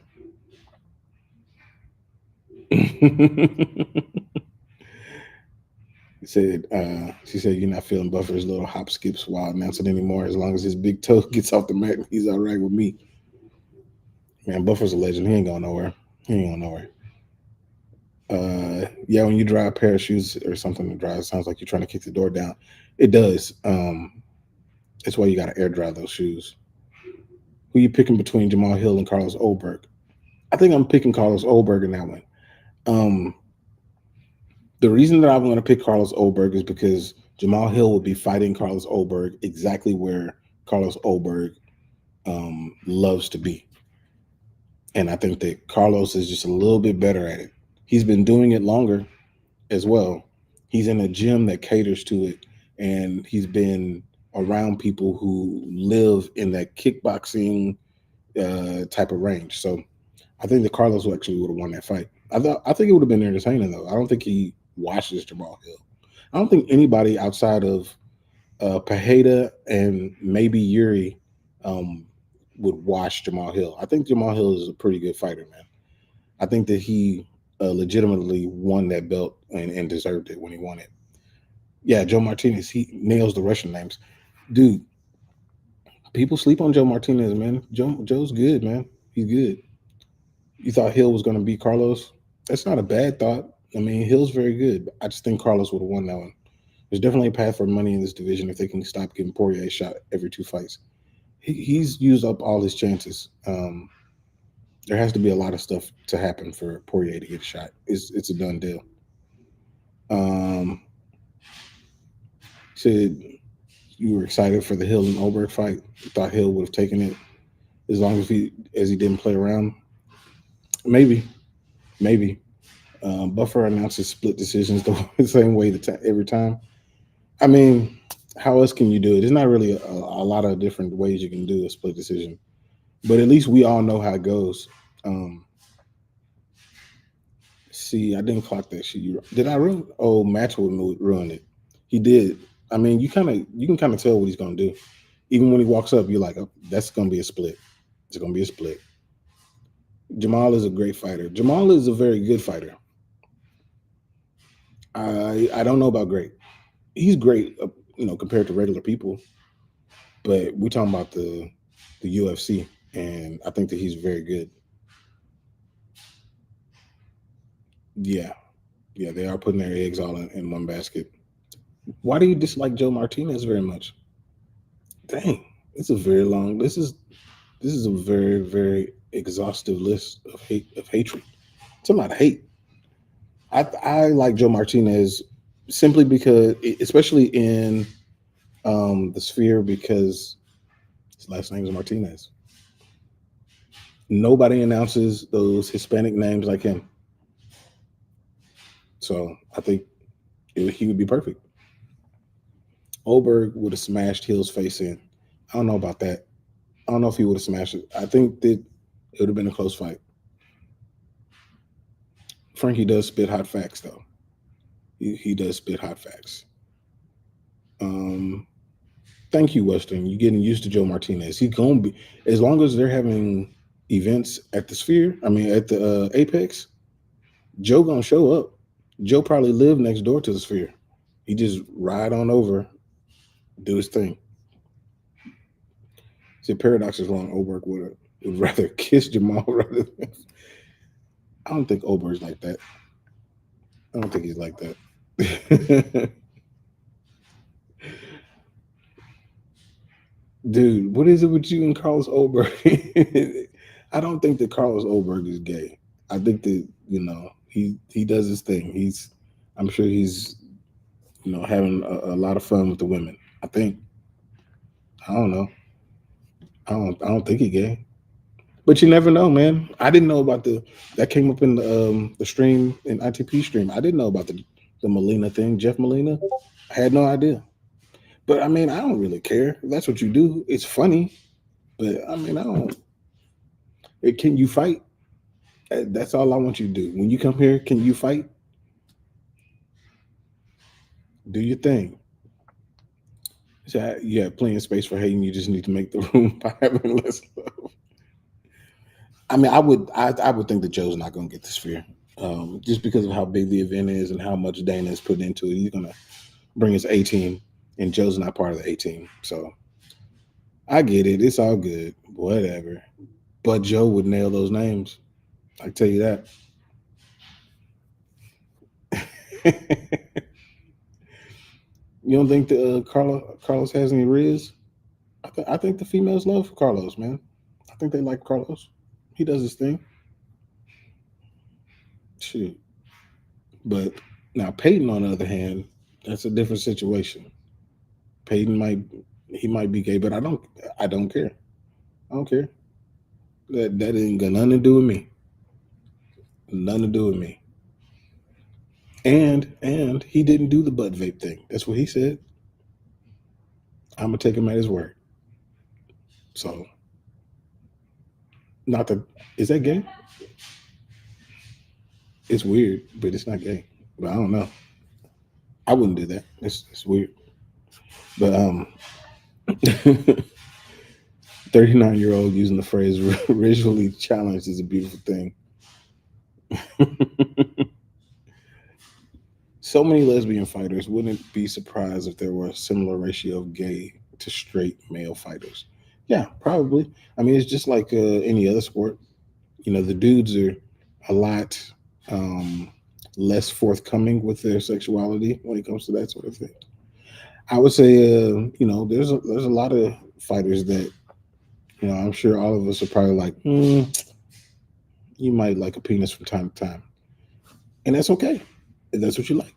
She said you're not feeling Buffer's little hop skips while announcing anymore. As long as his big toe gets off the mat, he's all right with me. Man, Buffer's a legend. He ain't going nowhere. He ain't going nowhere. Yeah, when you dry a pair of shoes or something to dry, it sounds like you're trying to kick the door down. It does. That's why you got to air dry those shoes. Who you picking between Jamal Hill and Carlos Oberg? I think I'm picking Carlos Oberg in that one. The reason that I want to pick Carlos Oberg is because Jamal Hill will be fighting Carlos Oberg exactly where Carlos Oberg loves to be. And I think that Carlos is just a little bit better at it. He's been doing it longer as well. He's in a gym that caters to it, and he's been around people who live in that kickboxing type of range. So I think that Carlos actually would have won that fight. I think it would have been entertaining though. I don't think he watches Jamal Hill. I don't think anybody outside of Pajeda and maybe Yuri um, would watch Jamal Hill. I think Jamal Hill is a pretty good fighter, man. I think that he legitimately won that belt and deserved it when he won it. Yeah, Joe Martinez, he nails the Russian names. Dude, people sleep on Joe Martinez, man. Joe's good, man. He's good. You thought Hill was going to beat Carlos? That's not a bad thought. I mean, Hill's very good. But I just think Carlos would have won that one. There's definitely a path for money in this division if they can stop giving Poirier a shot every two fights. He's used up all his chances. There has to be a lot of stuff to happen for Poirier to get a shot. It's a done deal. Said you were excited for the Hill and Oberg fight. You thought Hill would have taken it as long as he didn't play around. Maybe, maybe. Buffer announces split decisions the same way every time. I mean, how else can you do it? There's not really a lot of different ways you can do a split decision, but at least we all know how it goes. See, I didn't clock that shit. Did I ruin? Oh, Matchwood ruined it. He did. I mean, you can kind of tell what he's gonna do. Even when he walks up, you're like, oh, that's gonna be a split. It's gonna be a split. Jamal is a great fighter. Jamal is a very good fighter. I don't know about great. He's great, compared to regular people. But we're talking about the UFC, and I think that he's very good. Yeah, yeah, they are putting their eggs all in one basket. Why do you dislike Joe Martinez very much? Dang, it's a very long. This is a very very exhaustive list of hatred. It's a lot of hate. I like Joe Martinez simply because, especially in the sphere, because his last name is Martinez. Nobody announces those Hispanic names like him. So I think he would be perfect. Oberg would have smashed Hill's face in. I don't know about that. I don't know if he would have smashed it. I think that it would have been a close fight. Frankie does spit hot facts, though. He does spit hot facts. Thank you, Western. You're getting used to Joe Martinez. He's gonna be, as long as they're having events at the Sphere. I mean, at the Apex. Joe gonna show up. Joe probably lived next door to the Sphere. He just ride on over, do his thing. See, Paradox is wrong. Oberg would rather kiss Jamal rather than. I don't think Oberg's like that. I don't think he's like that. Dude, what is it with you and Carlos Oberg? I don't think that Carlos Oberg is gay. I think that, he does his thing. I'm sure he's, having a lot of fun with the women. I think. I don't know. I don't think he's gay. But you never know, man. I didn't know about that came up in the stream, in ITP stream. I didn't know about the Molina thing, Jeff Molina. I had no idea. But I mean, I don't really care. If that's what you do. It's funny. But I mean, I don't. Can you fight? That's all I want you to do. When you come here, can you fight? Do your thing. So you have plenty of space for hating. You just need to make the room by having less love. I mean, I would think that Joe's not going to get the Sphere, just because of how big the event is and how much Dana is putting into it. He's going to bring his A team, and Joe's not part of the A team. So I get it. It's all good. Whatever. But Joe would nail those names. I tell you that. You don't think that Carlos has any riz? I think the females love Carlos, man. I think they like Carlos. He does his thing. Shoot. But now Peyton, on the other hand, that's a different situation. Peyton might be gay, but I don't care. I don't care. That ain't got nothing to do with me. Nothing to do with me. And he didn't do the butt vape thing. That's what he said. I'm gonna take him at his word. So, not that is that gay? It's weird, but it's not gay. But I don't know. I wouldn't do that. It's weird. But 39-year-old using the phrase racially challenged is a beautiful thing. So many lesbian fighters wouldn't be surprised if there were a similar ratio of gay to straight male fighters. Yeah, probably. I mean, it's just like any other sport. You know, the dudes are a lot um, less forthcoming with their sexuality when it comes to that sort of thing. I would say, there's a lot of fighters that I'm sure all of us are probably like, you might like a penis from time to time, and that's okay. If that's what you like,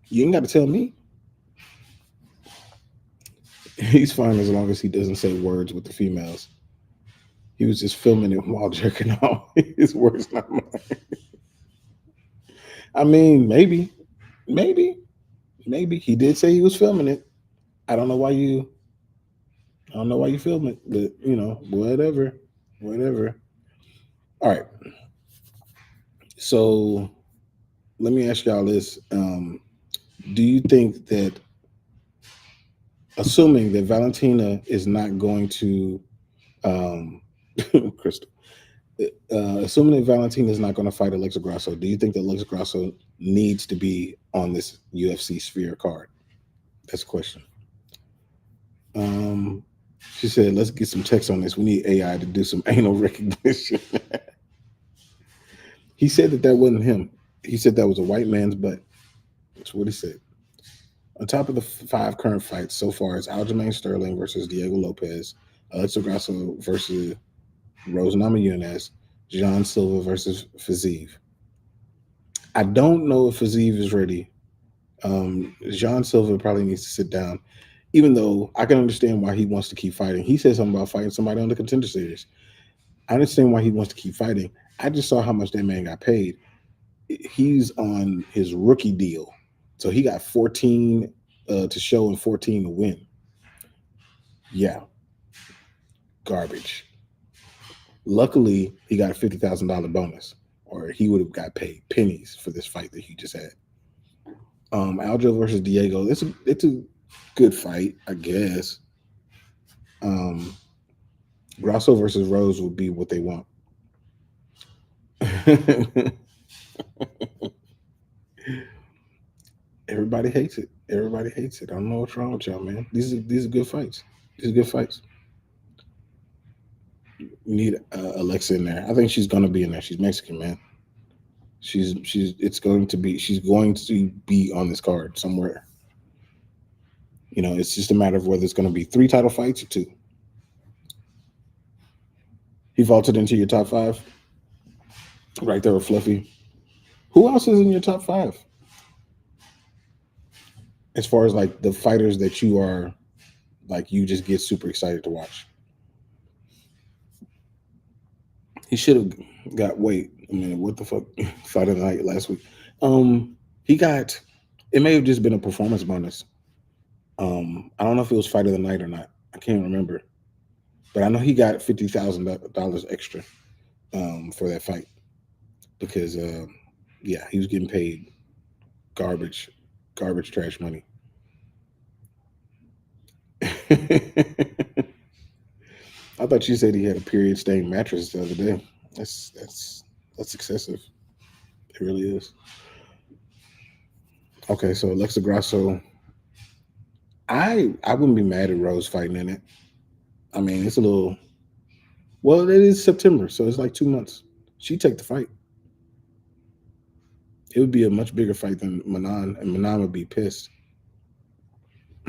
you ain't got to tell me. He's fine as long as he doesn't say words with the females. He was just filming it while jerking off. His words, not mine. I mean, maybe, maybe he did say he was filming it. I don't know why you. I don't know why you film it, but whatever, whatever. All right. So let me ask y'all this: do you think that, assuming that Valentina is not going to, um, Crystal, assuming that Valentina is not going to fight Alexa Grasso, do you think that Alexa Grasso needs to be on this UFC Sphere card? That's a question. Um, she said, "Let's get some text on this. We need AI to do some anal recognition." He said that wasn't him. He said that was a white man's butt. That's what he said. On top of the five current fights so far is Aljamain Sterling versus Diego Lopez, Alexa Grasso versus Rose Namajunas, John Silva versus Fiziev. I don't know if Fiziev is ready. John Silva probably needs to sit down, even though I can understand why he wants to keep fighting. He said something about fighting somebody on the Contender Series. I understand why he wants to keep fighting. I just saw how much that man got paid. He's on his rookie deal, so he got 14 to show and 14 to win. Yeah, garbage. Luckily, he got a $50,000 bonus, or he would have got paid pennies for this fight that he just had. Aljo versus Diego. It's a good fight, I guess. Um, Grasso versus Rose would be what they want. Everybody hates it. Everybody hates it. I don't know what's wrong with y'all, man. These are good fights. These are good fights. You need Alexa in there. I think she's gonna be in there. She's Mexican, man. She's going to be on this card somewhere. It's just a matter of whether it's going to be 3 title fights or 2. He vaulted into your top 5, right there with Fluffy. Who else is in your top 5? As far as like the fighters that you are, like, you just get super excited to watch. He should have got. Wait a minute, what the fuck? Fight of the night last week. He got. It may have just been a performance bonus. I don't know if it was fight of the night or not. I can't remember, but I know he got $50,000 extra for that fight because yeah, he was getting paid garbage trash money. I thought you said he had a period staying mattress the other day. That's excessive. It really is. Okay, so Alexa Grasso, I wouldn't be mad at Rose fighting in it. I mean, it's a little. Well, it is September, so it's like 2 months. She take the fight. It would be a much bigger fight than Manon, and Manon would be pissed.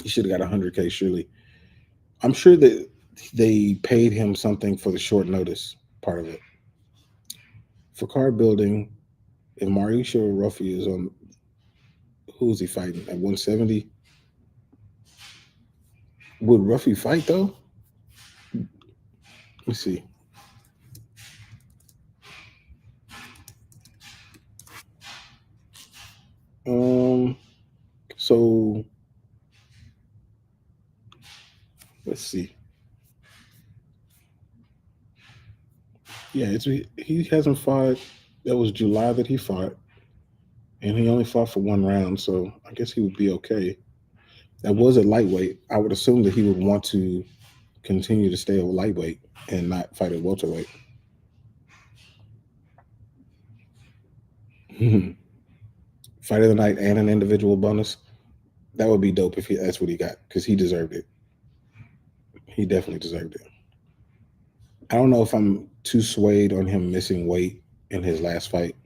He should have got 100K surely. I'm sure that they paid him something for the short notice part of it. For card building, if Mauricio Ruffy is on, who is he fighting at 170? Would Ruffy fight though? Let me see. Um, so Let's see. Yeah, he hasn't fought. That was July that he fought, and he only fought for one round, so I guess he would be okay. That was a lightweight. I would assume that he would want to continue to stay a lightweight and not fight at welterweight. Fight of the night and an individual bonus. That would be dope if that's what he got because he deserved it. He definitely deserved it. I don't know if I'm too swayed on him missing weight in his last fight,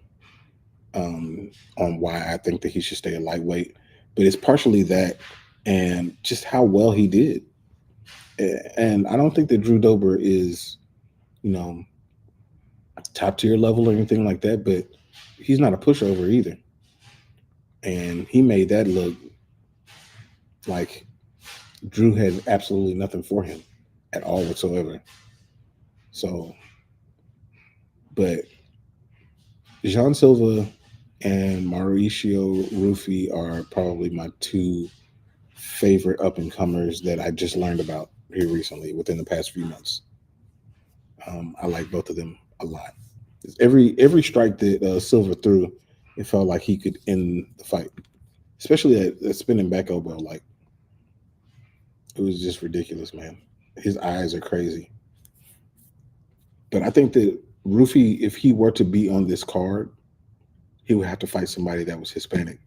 on why I think that he should stay a lightweight, but it's partially that and just how well he did. And I don't think that Drew Dober is, you know, top tier level or anything like that, but he's not a pushover either. And he made that look like Drew had absolutely nothing for him at all whatsoever. So, but Jean Silva and Mauricio Rufy are probably my two favorite up and comers that I just learned about here recently within the past few months. I like both of them a lot. Every strike that Silva threw, it felt like he could end the fight, especially that spinning back elbow. Like it was just ridiculous, man. His eyes are crazy. But I think that Rufy, if he were to be on this card, he would have to fight somebody that was Hispanic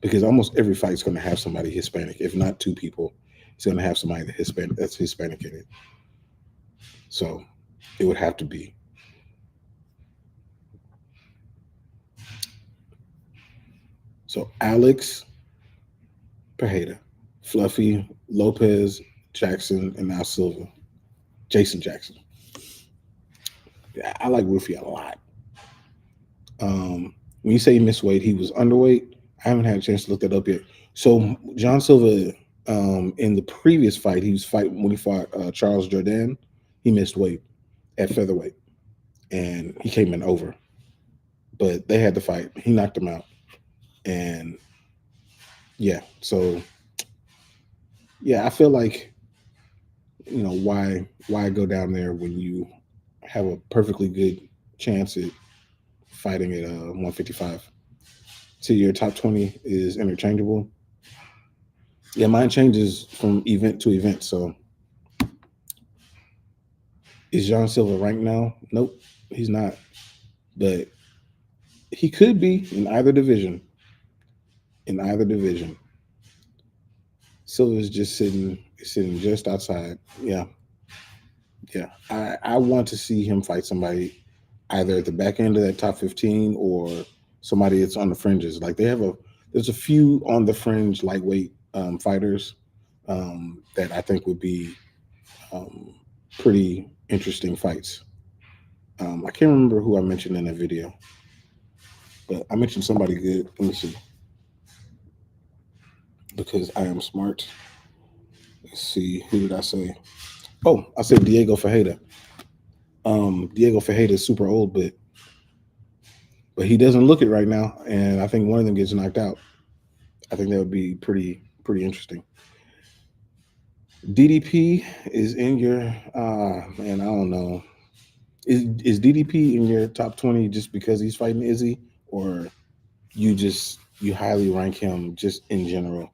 because almost every fight is going to have somebody Hispanic. If not two people, it's going to have somebody that's Hispanic in it. So it would have to be. So Alex Pereira, Fluffy, Lopez, Jackson, and now Silva. Jason Jackson. Yeah, I like Rufy a lot. When you say he missed weight, he was underweight. I haven't had a chance to look that up yet. So John Silva, in the previous fight, he was fighting when he fought Charles Jourdain. He missed weight at featherweight, and he came in over. But they had the fight. He knocked him out, and yeah. So yeah, I feel like why go down there when you have a perfectly good chance at fighting at 155. So your top 20 is interchangeable. Yeah, mine changes from event to event. So is John Silva ranked now? Nope, he's not. But he could be in either division. In either division. Silva's just sitting just outside. Yeah. Yeah. I want to see him fight somebody either at the back end of that top 15 or somebody that's on the fringes. Like there's a few on the fringe lightweight fighters that I think would be um, pretty interesting fights. I can't remember who I mentioned in that video, but I mentioned somebody good. Let me see. Because I am smart. Let's see. Who did I say? Oh, I said Diego Ferreira. Diego Ferreira is super old, but he doesn't look it right now, and I think one of them gets knocked out. I think that would be pretty interesting. DDP is in your man. I don't know. Is DDP in your top 20 just because he's fighting Izzy, or you highly rank him just in general,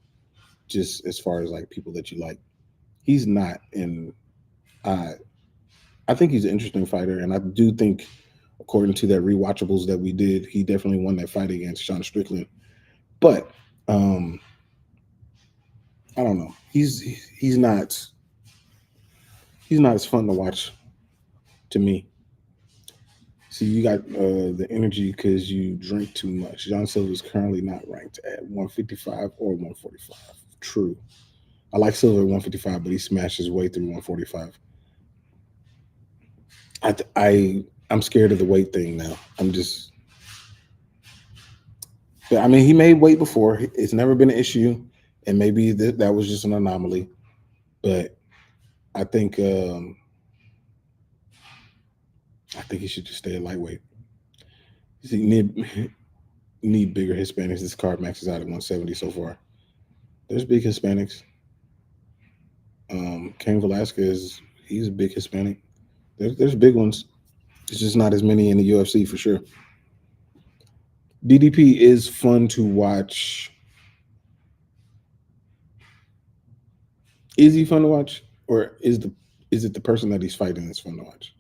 just as far as like people that you like? He's not in. Uh, I think he's an interesting fighter, and I do think, according to that rewatchables that we did, he definitely won that fight against Sean Strickland. But I don't know. He's not as fun to watch to me. See, you got the energy because you drink too much. John Silva is currently not ranked at 155 or 145. True. I like Silva at 155, but he smashed his way through 145. I'm scared of the weight thing now. But I mean, he made weight before. It's never been an issue, and maybe that was just an anomaly. But I think he should just stay a lightweight. You need bigger Hispanics. This card maxes out at 170 so far. There's big Hispanics. Cain Velasquez, he's a big Hispanic. There's big ones. It's just not as many in the UFC for sure. DDP is fun to watch. Is he fun to watch, or is it the person that he's fighting that's fun to watch?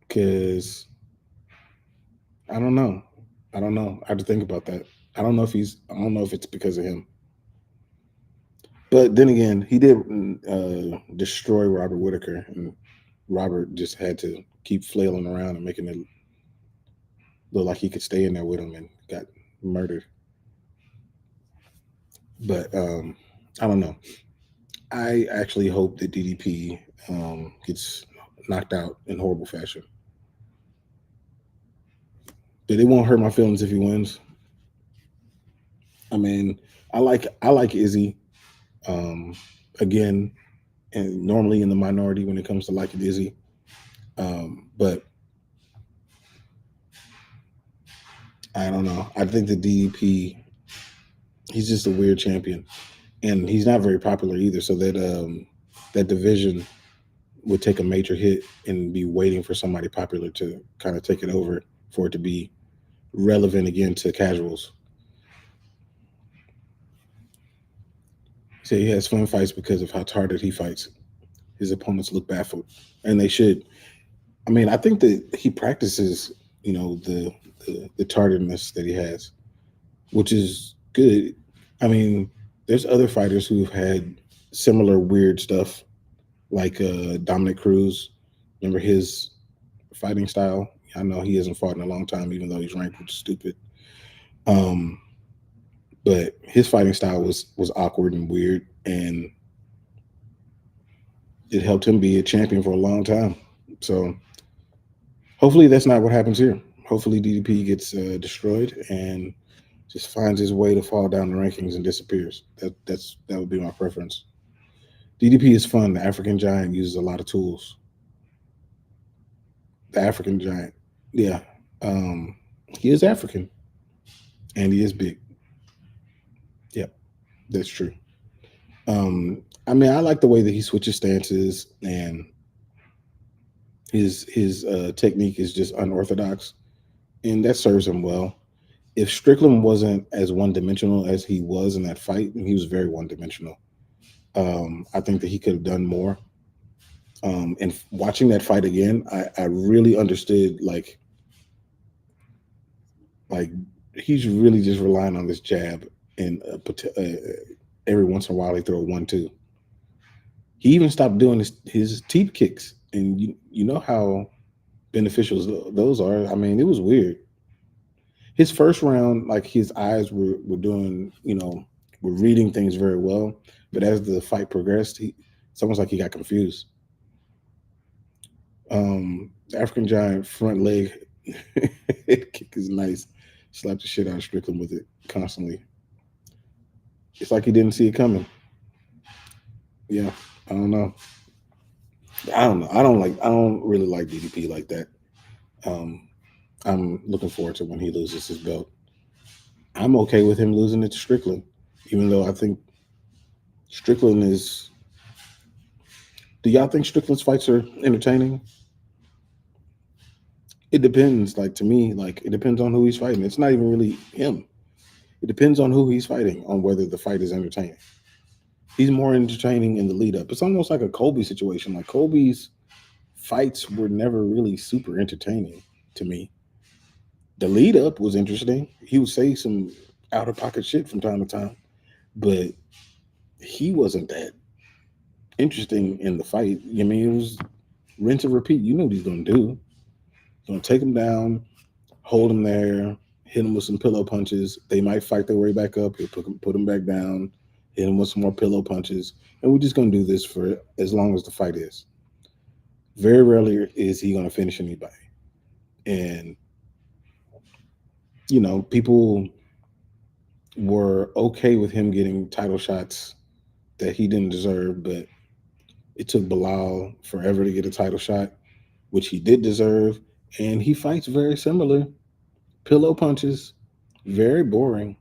Because I don't know. I don't know. I have to think about that. I don't know if he's. I don't know if it's because of him. But then again, he did destroy Robert Whitaker, and Robert just had to keep flailing around and making it look like he could stay in there with him, and got murdered. But I don't know. I actually hope that DDP gets knocked out in horrible fashion. But it won't hurt my feelings if he wins. I mean, I like Izzy. Um, Again, and normally in the minority when it comes to liking Izzy. But I don't know. I think the DDP, he's just a weird champion, and he's not very popular either. So that division would take a major hit and be waiting for somebody popular to kind of take it over for it to be relevant again to casuals. So he has fun fights because of how tarded he fights. His opponents look baffled, and they should. I mean, I think that he practices, the tardiness that he has, which is good. I mean, there's other fighters who've had similar weird stuff, like Dominic Cruz. Remember his fighting style? I know he hasn't fought in a long time, even though he's ranked, which is stupid. Um, but his fighting style was awkward and weird, and it helped him be a champion for a long time. So hopefully that's not what happens here. Hopefully DDP gets destroyed and just finds his way to fall down the rankings and disappears. That would be my preference. DDP is fun. The African Giant uses a lot of tools. The African Giant, yeah, um, he is African and he is big. Yep, that's true. I mean, I like the way that he switches stances, and his technique is just unorthodox, and that serves him well. If Strickland wasn't as one dimensional as he was in that fight, and he was very one dimensional, I think that he could have done more. And watching that fight again, I really understood like he's really just relying on this jab, and every once in a while he throw a 1-2. He even stopped doing his teep kicks, and you know how beneficial those are. I mean, it was weird. His first round, like his eyes were doing, were reading things very well, but as the fight progressed, it's almost like he got confused. The African Giant front leg kick is nice. Slap the shit out of Strickland with it constantly. It's like he didn't see it coming. Yeah, I don't know. I don't know. I don't really like DDP like that. Um, I'm looking forward to when he loses his belt. I'm okay with him losing it to Strickland, even though I think Strickland is. Do y'all think Strickland's fights are entertaining? It depends. Like to me, like it depends on who he's fighting. It's not even really him. It depends on who he's fighting on whether the fight is entertaining. He's more entertaining in the lead up. It's almost like a Kobe situation. Like Kobe's fights were never really super entertaining to me. The lead up was interesting. He would say some out of pocket shit from time to time, but he wasn't that interesting in the fight. I mean, it was rinse and repeat. You know what he's gonna do. He's gonna take him down, hold him there, hit him with some pillow punches. They might fight their way back up. He'll put him back down, hit him with some more pillow punches, and we're just gonna do this for as long as the fight is. Very rarely is he gonna finish anybody, and people were okay with him getting title shots that he didn't deserve, but it took Bilal forever to get a title shot, which he did deserve, and he fights very similar. Pillow punches, very boring.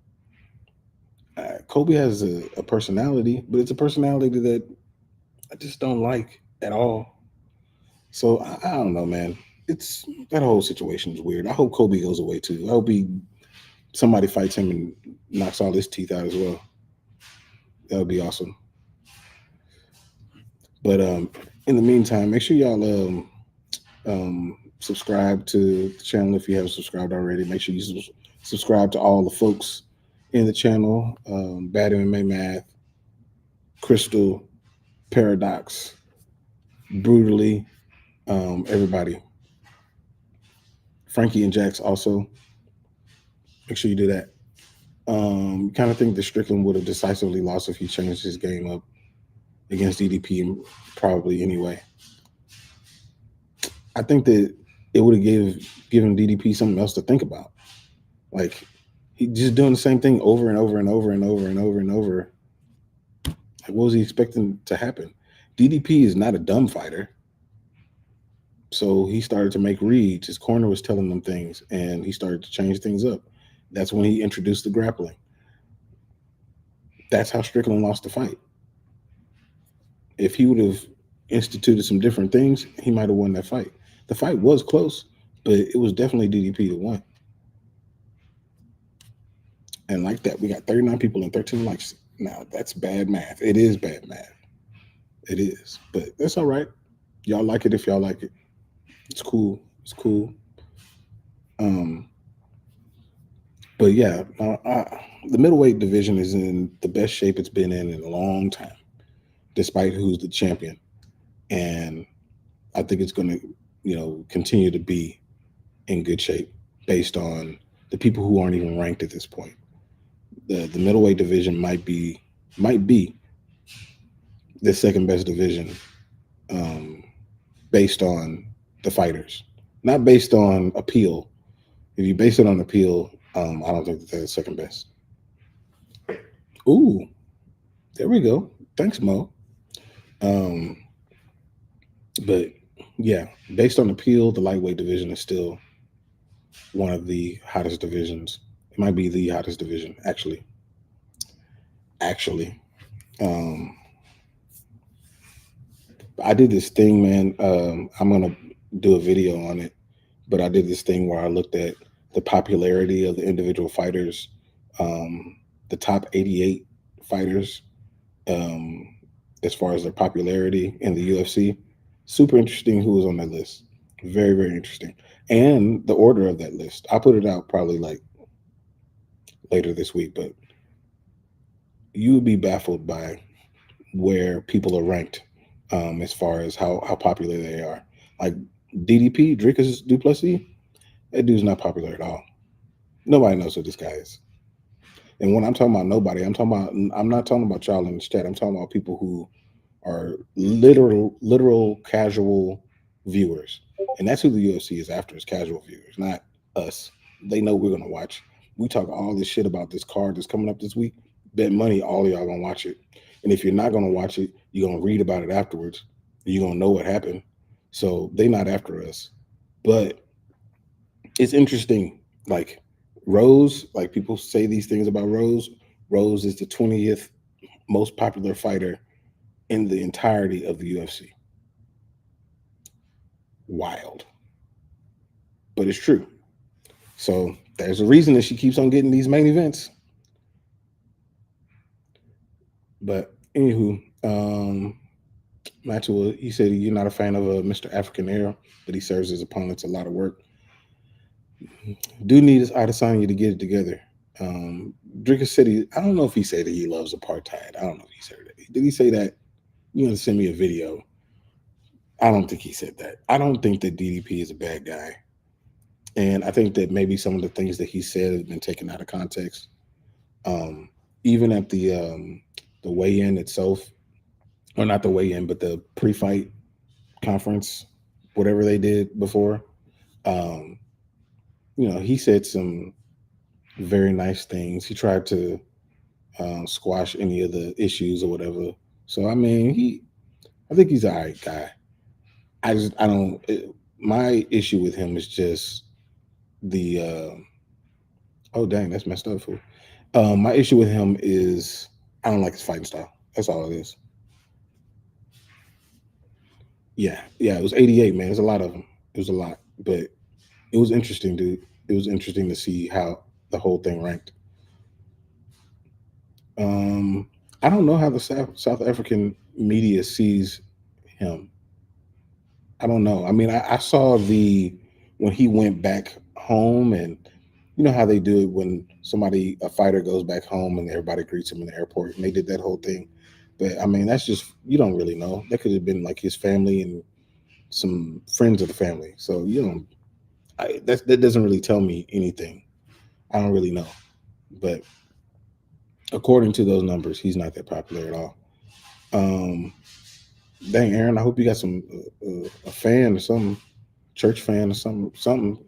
Kobe has a personality, but it's a personality that I just don't like at all. So I don't know, man. It's that whole situation is weird. I hope Kobe goes away too. I hope somebody fights him and knocks all his teeth out as well. That would be awesome. But in the meantime, make sure y'all subscribe to the channel if you haven't subscribed already. Make sure you subscribe to all the folks in the channel: Bad MMA Math, Crystal, Paradox, Brutally, everybody. Frankie and Jax also. Make sure you do that. Kind of think that Strickland would have decisively lost if he changed his game up against DDP, probably anyway. I think that it would have given DDP something else to think about. Like he just doing the same thing over and over and over and over and over and over. Like what was he expecting to happen? DDP is not a dumb fighter. So he started to make reads. His corner was telling him things, and he started to change things up. That's when he introduced the grappling. That's how Strickland lost the fight. If he would have instituted some different things, he might have won that fight. The fight was close, but it was definitely DDP that won. And like that, we got 39 people and 13 likes. Now, that's bad math. It is bad math. It is. But that's all right. Y'all like it if y'all like it. It's cool. It's cool. But yeah, the middleweight division is in the best shape it's been in a long time, despite who's the champion. And I think it's going to, continue to be in good shape based on the people who aren't even ranked at this point. The middleweight division might be the second best division, based on the fighters, not based on appeal. If you base it on appeal, I don't think that they're the second best. Ooh, there we go. Thanks, Mo. But yeah, based on appeal, the lightweight division is still one of the hottest divisions. It might be the hottest division, actually. I did this thing, man. I'm gonna do a video on it, but I did this thing where I looked at the popularity of the individual fighters, the top 88 fighters, as far as their popularity in the UFC. Super interesting who was on that list. Very, very interesting. And the order of that list. I'll put it out probably like later this week, but you would be baffled by where people are ranked, as far as how popular they are. Like DDP, Dricus Du Plessis, that dude's not popular at all. Nobody knows who this guy is. And when I'm talking about nobody, I'm not talking about y'all in the chat. I'm talking about people who are literal casual viewers. And that's who the UFC is after, is casual viewers, not us. They know we're gonna watch. We talk all this shit about this card that's coming up this week. Bet money all of y'all gonna watch it. And if you're not gonna watch it, you're gonna read about it afterwards. You're gonna know what happened. So they not after us. But it's interesting. Like Rose, like people say these things about Rose. Rose is the 20th most popular fighter in the entirety of the UFC. Wild. But it's true. So there's a reason that she keeps on getting these main events. But anywho, Maxwell, he said you're not a fan of Mr. African Era, but he serves his opponents a lot of work. Do need Adesanya to get it together. Dricker said I don't know if he said that he loves apartheid. I don't know if he said that. Did he say that? You want to send me a video? I don't think he said that. I don't think that DDP is a bad guy. And I think that maybe some of the things that he said have been taken out of context. Even at the weigh-in itself, or not the weigh-in, but the pre-fight conference, whatever they did before, he said some very nice things. He tried to squash any of the issues or whatever. So, I mean, I think he's an all right guy. My issue with him is just the, oh, dang, that's messed up, fool. My issue with him is I don't like his fighting style. That's all it is. Yeah, it was 88, man. There's a lot of them. It was a lot, but it was interesting, dude. It was interesting to see how the whole thing ranked. Um, I don't know how the South African media sees him. I don't know. I mean, I saw the when he went back home, and you know how they do it when a fighter goes back home and everybody greets him in the airport, and they did that whole thing. But I mean, that's just you don't really know. That could have been like his family and some friends of the family. So you don't. That doesn't really tell me anything. I don't really know. But according to those numbers, he's not that popular at all. Um, Dang, Aaron, I hope you got some a fan or something, church fan or something.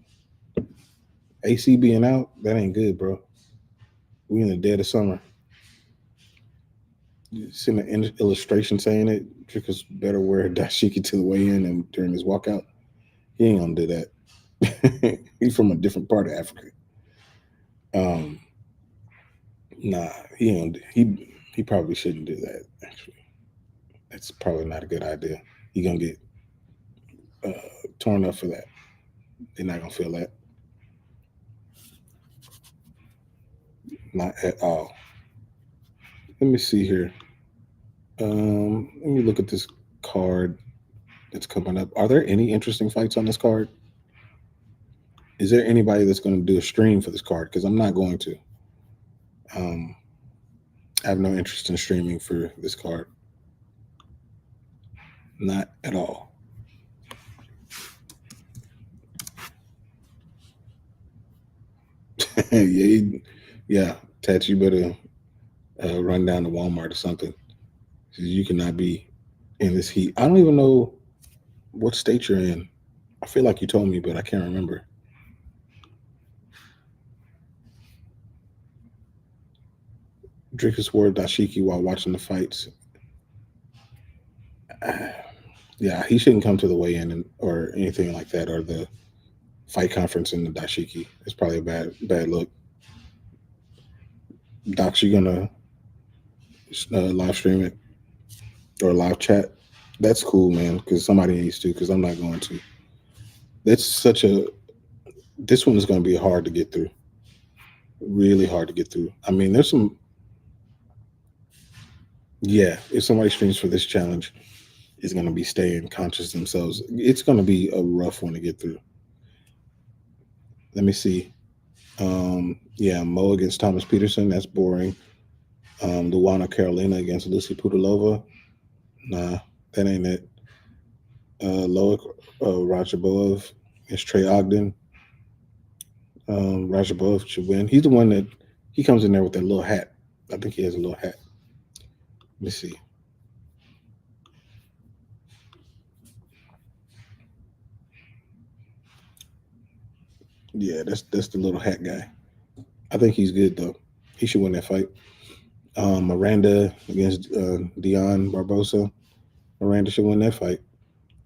AC being out, that ain't good, bro. We in the dead of summer. You seen an illustration saying it. Drickus better wear a dashiki to the weigh-in and during his walkout. He ain't gonna do that. He's from a different part of Africa. Um, nah, he ain't. He probably shouldn't do that. Actually, that's probably not a good idea. He gonna get uh, torn up for that. They're not gonna feel that. Not at all. Let me see here. Let me look at this card that's coming up. Are there any interesting fights on this card? Is there anybody that's going to do a stream for this card? Because I'm not going to. Um, I have no interest in streaming for this card. Not at all. Yeah, yeah. Tats, you better run down to Walmart or something. You cannot be in this heat. I don't even know what state you're in. I feel like you told me, but I can't remember. Drink his word dashiki while watching the fights. Yeah, he shouldn't come to the weigh-in or anything like that, or the fight conference in the dashiki. It's probably a bad look. Docs, you gonna live stream it or live chat? That's cool, man. Because somebody needs to. Because I'm not going to. That's such a. This one is going to be hard to get through. Really hard to get through. I mean, there's some. Yeah, if somebody streams for this challenge, is going to be staying conscious themselves. It's going to be a rough one to get through. Let me see. Yeah, Mo against Thomas Peterson. That's boring. Luana Carolina against Lucy Pudilova. Nah, that ain't it. Loic Rajabov against Trey Ogden. Rajabov should win. He's the one that he comes in there with that little hat. I think he has a little hat. Let me see. Yeah, that's the little hat guy. I think he's good though. He should win that fight. Miranda against Dion Barbosa. Miranda should win that fight.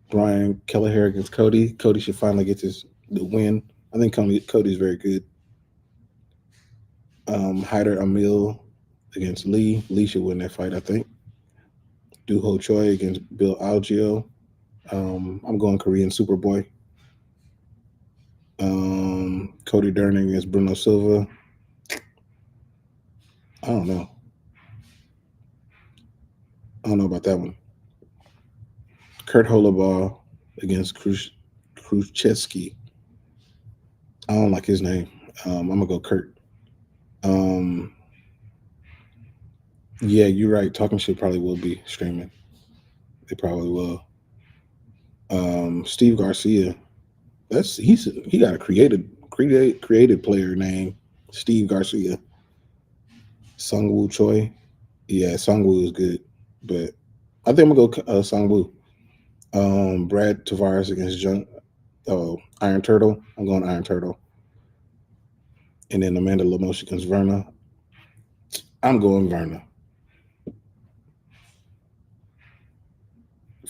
Brian Kelleher against Cody. Cody should finally get the win. I think Cody's very good. Hyder Amil against Lee. Lee should win that fight, I think. Duho Choi against Bill Algeo. I'm going Korean Superboy. Cody Durning against Bruno Silva. I don't know. I don't know about that one. Kurt Holobaugh against Khrushchevsky. I don't like his name. I'm gonna go Kurt. Um, yeah, you're right. Talking shit probably will be streaming. They probably will. Steve Garcia. He got a created player name. Steve Garcia. Sungwoo Choi. Yeah, Sungwoo is good, but I think I'm gonna go Sungwoo. Brad Tavares against Iron Turtle. I'm going Iron Turtle. And then Amanda Lemos against Verna. I'm going Verna.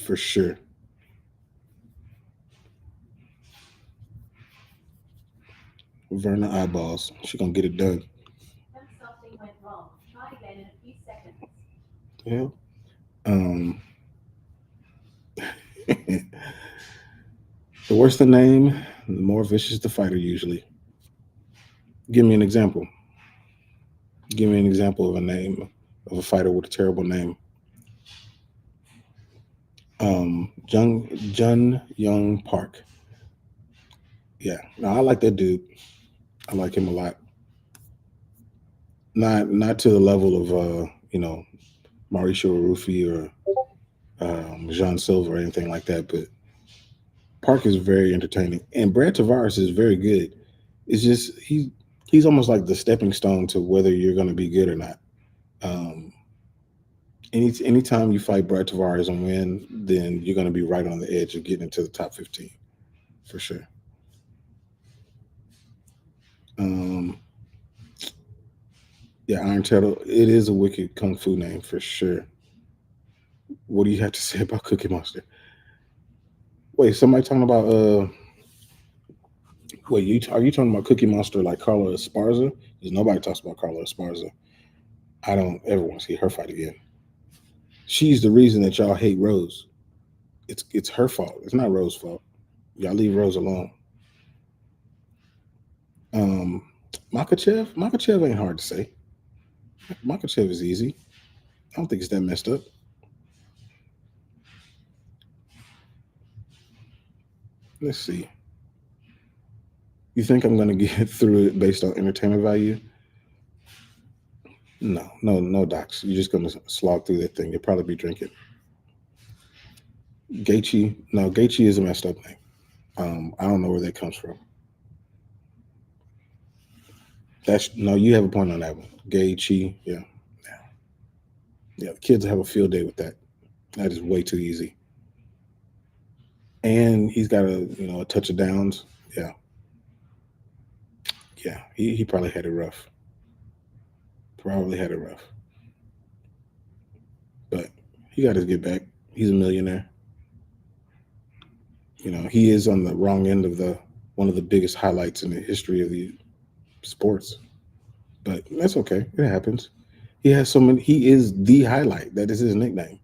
For sure. Verna eyeballs. She gonna get it done. Yeah. Um, the worse the name, the more vicious the fighter usually. Give me an example. Give me an example of a name of a fighter with a terrible name. Jun Young Park. Yeah, no, I like that dude. I like him a lot. Not to the level of Mauricio Rufi or Jean Silva or anything like that, but Park is very entertaining, and Brad Tavares is very good. It's just he's almost like the stepping stone to whether you're going to be good or not. Um, anytime you fight Brad Tavares and win, then you're going to be right on the edge of getting into the top 15 for sure. Um, yeah, Iron Turtle. It is a wicked kung fu name for sure. What do you have to say about Cookie Monster? Wait, somebody talking about wait, are you talking about Cookie Monster like Carla Esparza? Because nobody talks about Carla Esparza. I don't ever want to see her fight again. She's the reason that y'all hate Rose. It's her fault. It's not Rose's fault. Y'all leave Rose alone. Um, Makachev ain't hard to say. Makachev is easy. I don't think it's that messed up. Let's see. You think I'm gonna get through it based on entertainment value? No, no, no, docs. You're just gonna slog through that thing. You'll probably be drinking. Gaethje, no, Gaethje is a messed up name. I don't know where that comes from. That's no, you have a point on that one. Gaethje, yeah, yeah. The kids have a field day with that. That is way too easy. And he's got a touch of downs. Yeah, yeah. He probably had it rough. Probably had it rough, but he got his get back. He's a millionaire. He is on the wrong end of the one of the biggest highlights in the history of the sports, but that's okay. It happens. He has so many. He is the highlight. That is his nickname.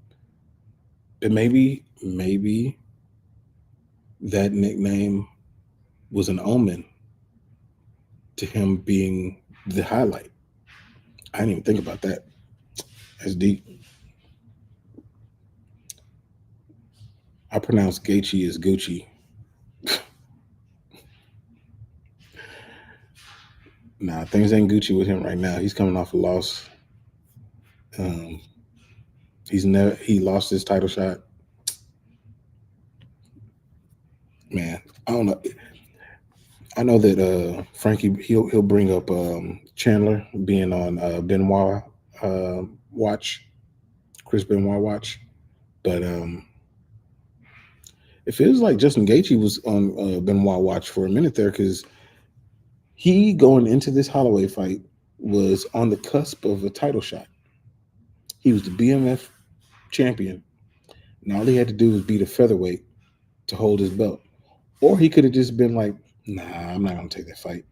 But maybe that nickname was an omen to him being the highlight. I didn't even think about that. That's deep. I pronounce Gaethje as Gucci. Nah, things ain't Gucci with him right now. He's coming off a loss. Um, he lost his title shot. Man, I don't know. I know that Frankie he'll bring up Chandler being on Benoit watch, Chris Benoit watch, but it feels like Justin Gaethje was on Benoit watch for a minute there because he going into this Holloway fight was on the cusp of a title shot. He was the BMF champion, and all he had to do was beat a featherweight to hold his belt, or he could have just been like, "Nah, I'm not gonna take that fight."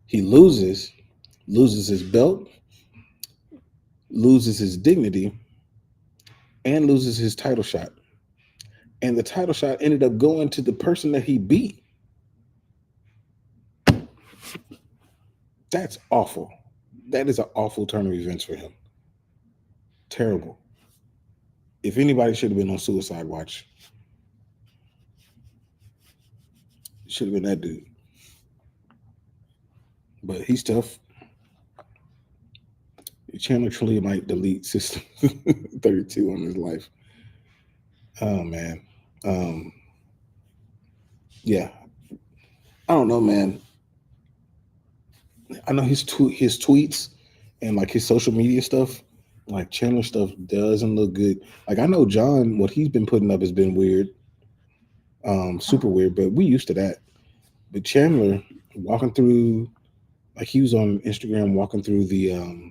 He loses his belt, loses his dignity, and loses his title shot. And the title shot ended up going to the person that he beat. That's awful. That is an awful turn of events for him. Terrible. If anybody should have been on suicide watch, it should have been that dude. But he's tough. Chandler truly might delete System 32 on his life. Oh man. Um, yeah. I don't know, man. I know his tweets and like his social media stuff, like Chandler stuff doesn't look good. Like I know John, what he's been putting up has been weird, super weird, but we used to that. But Chandler walking through, like he was on Instagram walking through the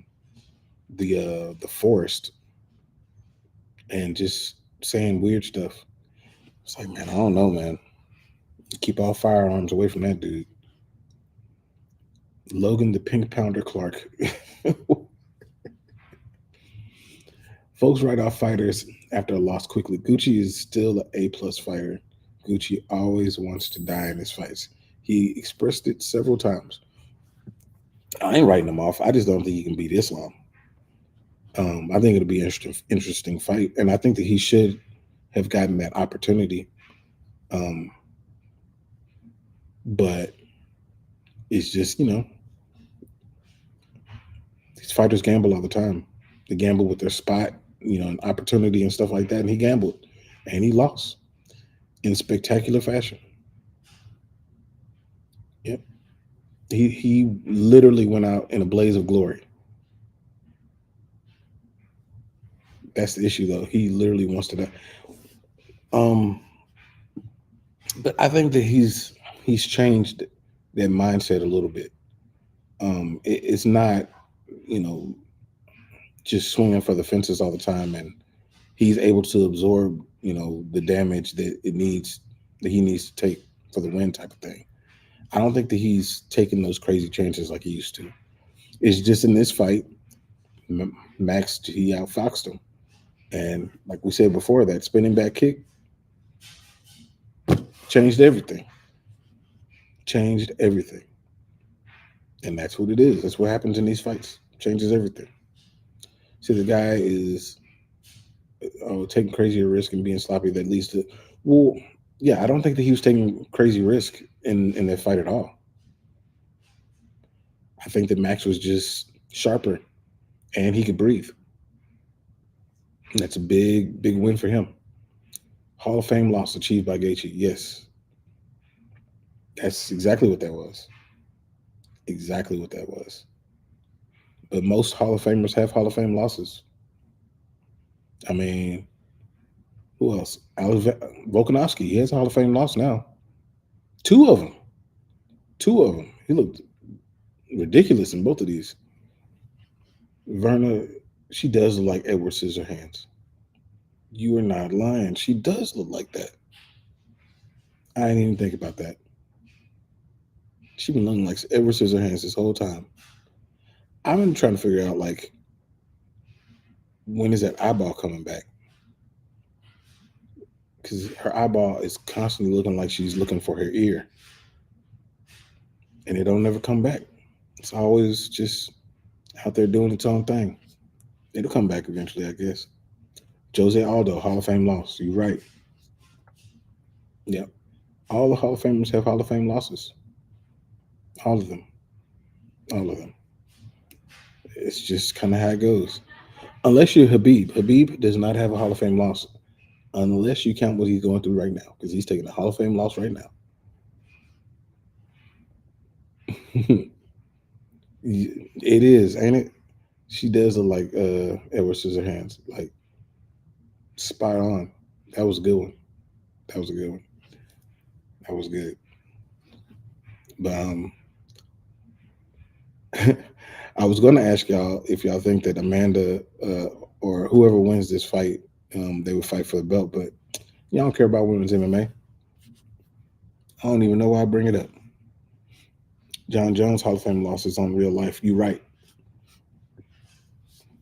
forest and just saying weird stuff. It's like, man, I don't know, man. Keep all firearms away from that dude. Logan the Pink Pounder Clark. Folks write off fighters after a loss quickly. Gucci is still an A-plus fighter. Gucci always wants to die in his fights. He expressed it several times. I ain't writing him off. I just don't think he can beat Islam. I think it'll be an interesting fight, and I think that he should have gotten that opportunity. Um, but it's just, these fighters gamble all the time. They gamble with their spot, and opportunity and stuff like that. And he gambled, and he lost in spectacular fashion. Yep, he literally went out in a blaze of glory. That's the issue, though. He literally wants to die. Um, but I think that he's changed that mindset a little bit. It's not, you know, just swinging for the fences all the time, and he's able to absorb, the damage that he needs to take for the win, type of thing. I don't think that he's taking those crazy chances like he used to. It's just in this fight, Max he outfoxed him, and like we said before, that spinning back kick changed everything. Changed everything, and that's what it is. That's what happens in these fights. Changes everything. See, the guy is taking crazy risk and being sloppy. That leads to, well, yeah. I don't think that he was taking crazy risk in that fight at all. I think that Max was just sharper and he could breathe. And that's a big, big win for him. Hall of Fame loss achieved by Gaethje. Yes, that's exactly what that was. Exactly what that was. But most Hall of Famers have Hall of Fame losses. I mean, who else? Volkanovski. He has a Hall of Fame loss now. Two of them. Two of them. He looked ridiculous in both of these. Verna, she does look like Edward Scissorhands. You are not lying. She does look like that. I didn't even think about that. She been looking like Edward Scissorhands this whole time. I've been trying to figure out, like, when is that eyeball coming back? Because her eyeball is constantly looking like she's looking for her ear, and it don't never come back. It's always just out there doing its own thing. It'll come back eventually, I guess. Jose Aldo, Hall of Fame loss. You're right. Yep. All the Hall of Famers have Hall of Fame losses. All of them. All of them. It's just kind of how it goes. Unless you're Habib. Habib does not have a Hall of Fame loss unless you count what he's going through right now, because he's taking a Hall of Fame loss right now. It is, ain't it? She does look like Edward Scissorhands. Like, spot on. That was a good one. That was a good one. That was good. But I was going to ask y'all if y'all think that Amanda or whoever wins this fight, they would fight for the belt. But y'all don't care about women's MMA. I don't even know why I bring it up. John Jones Hall of Fame losses on Real Life. You right.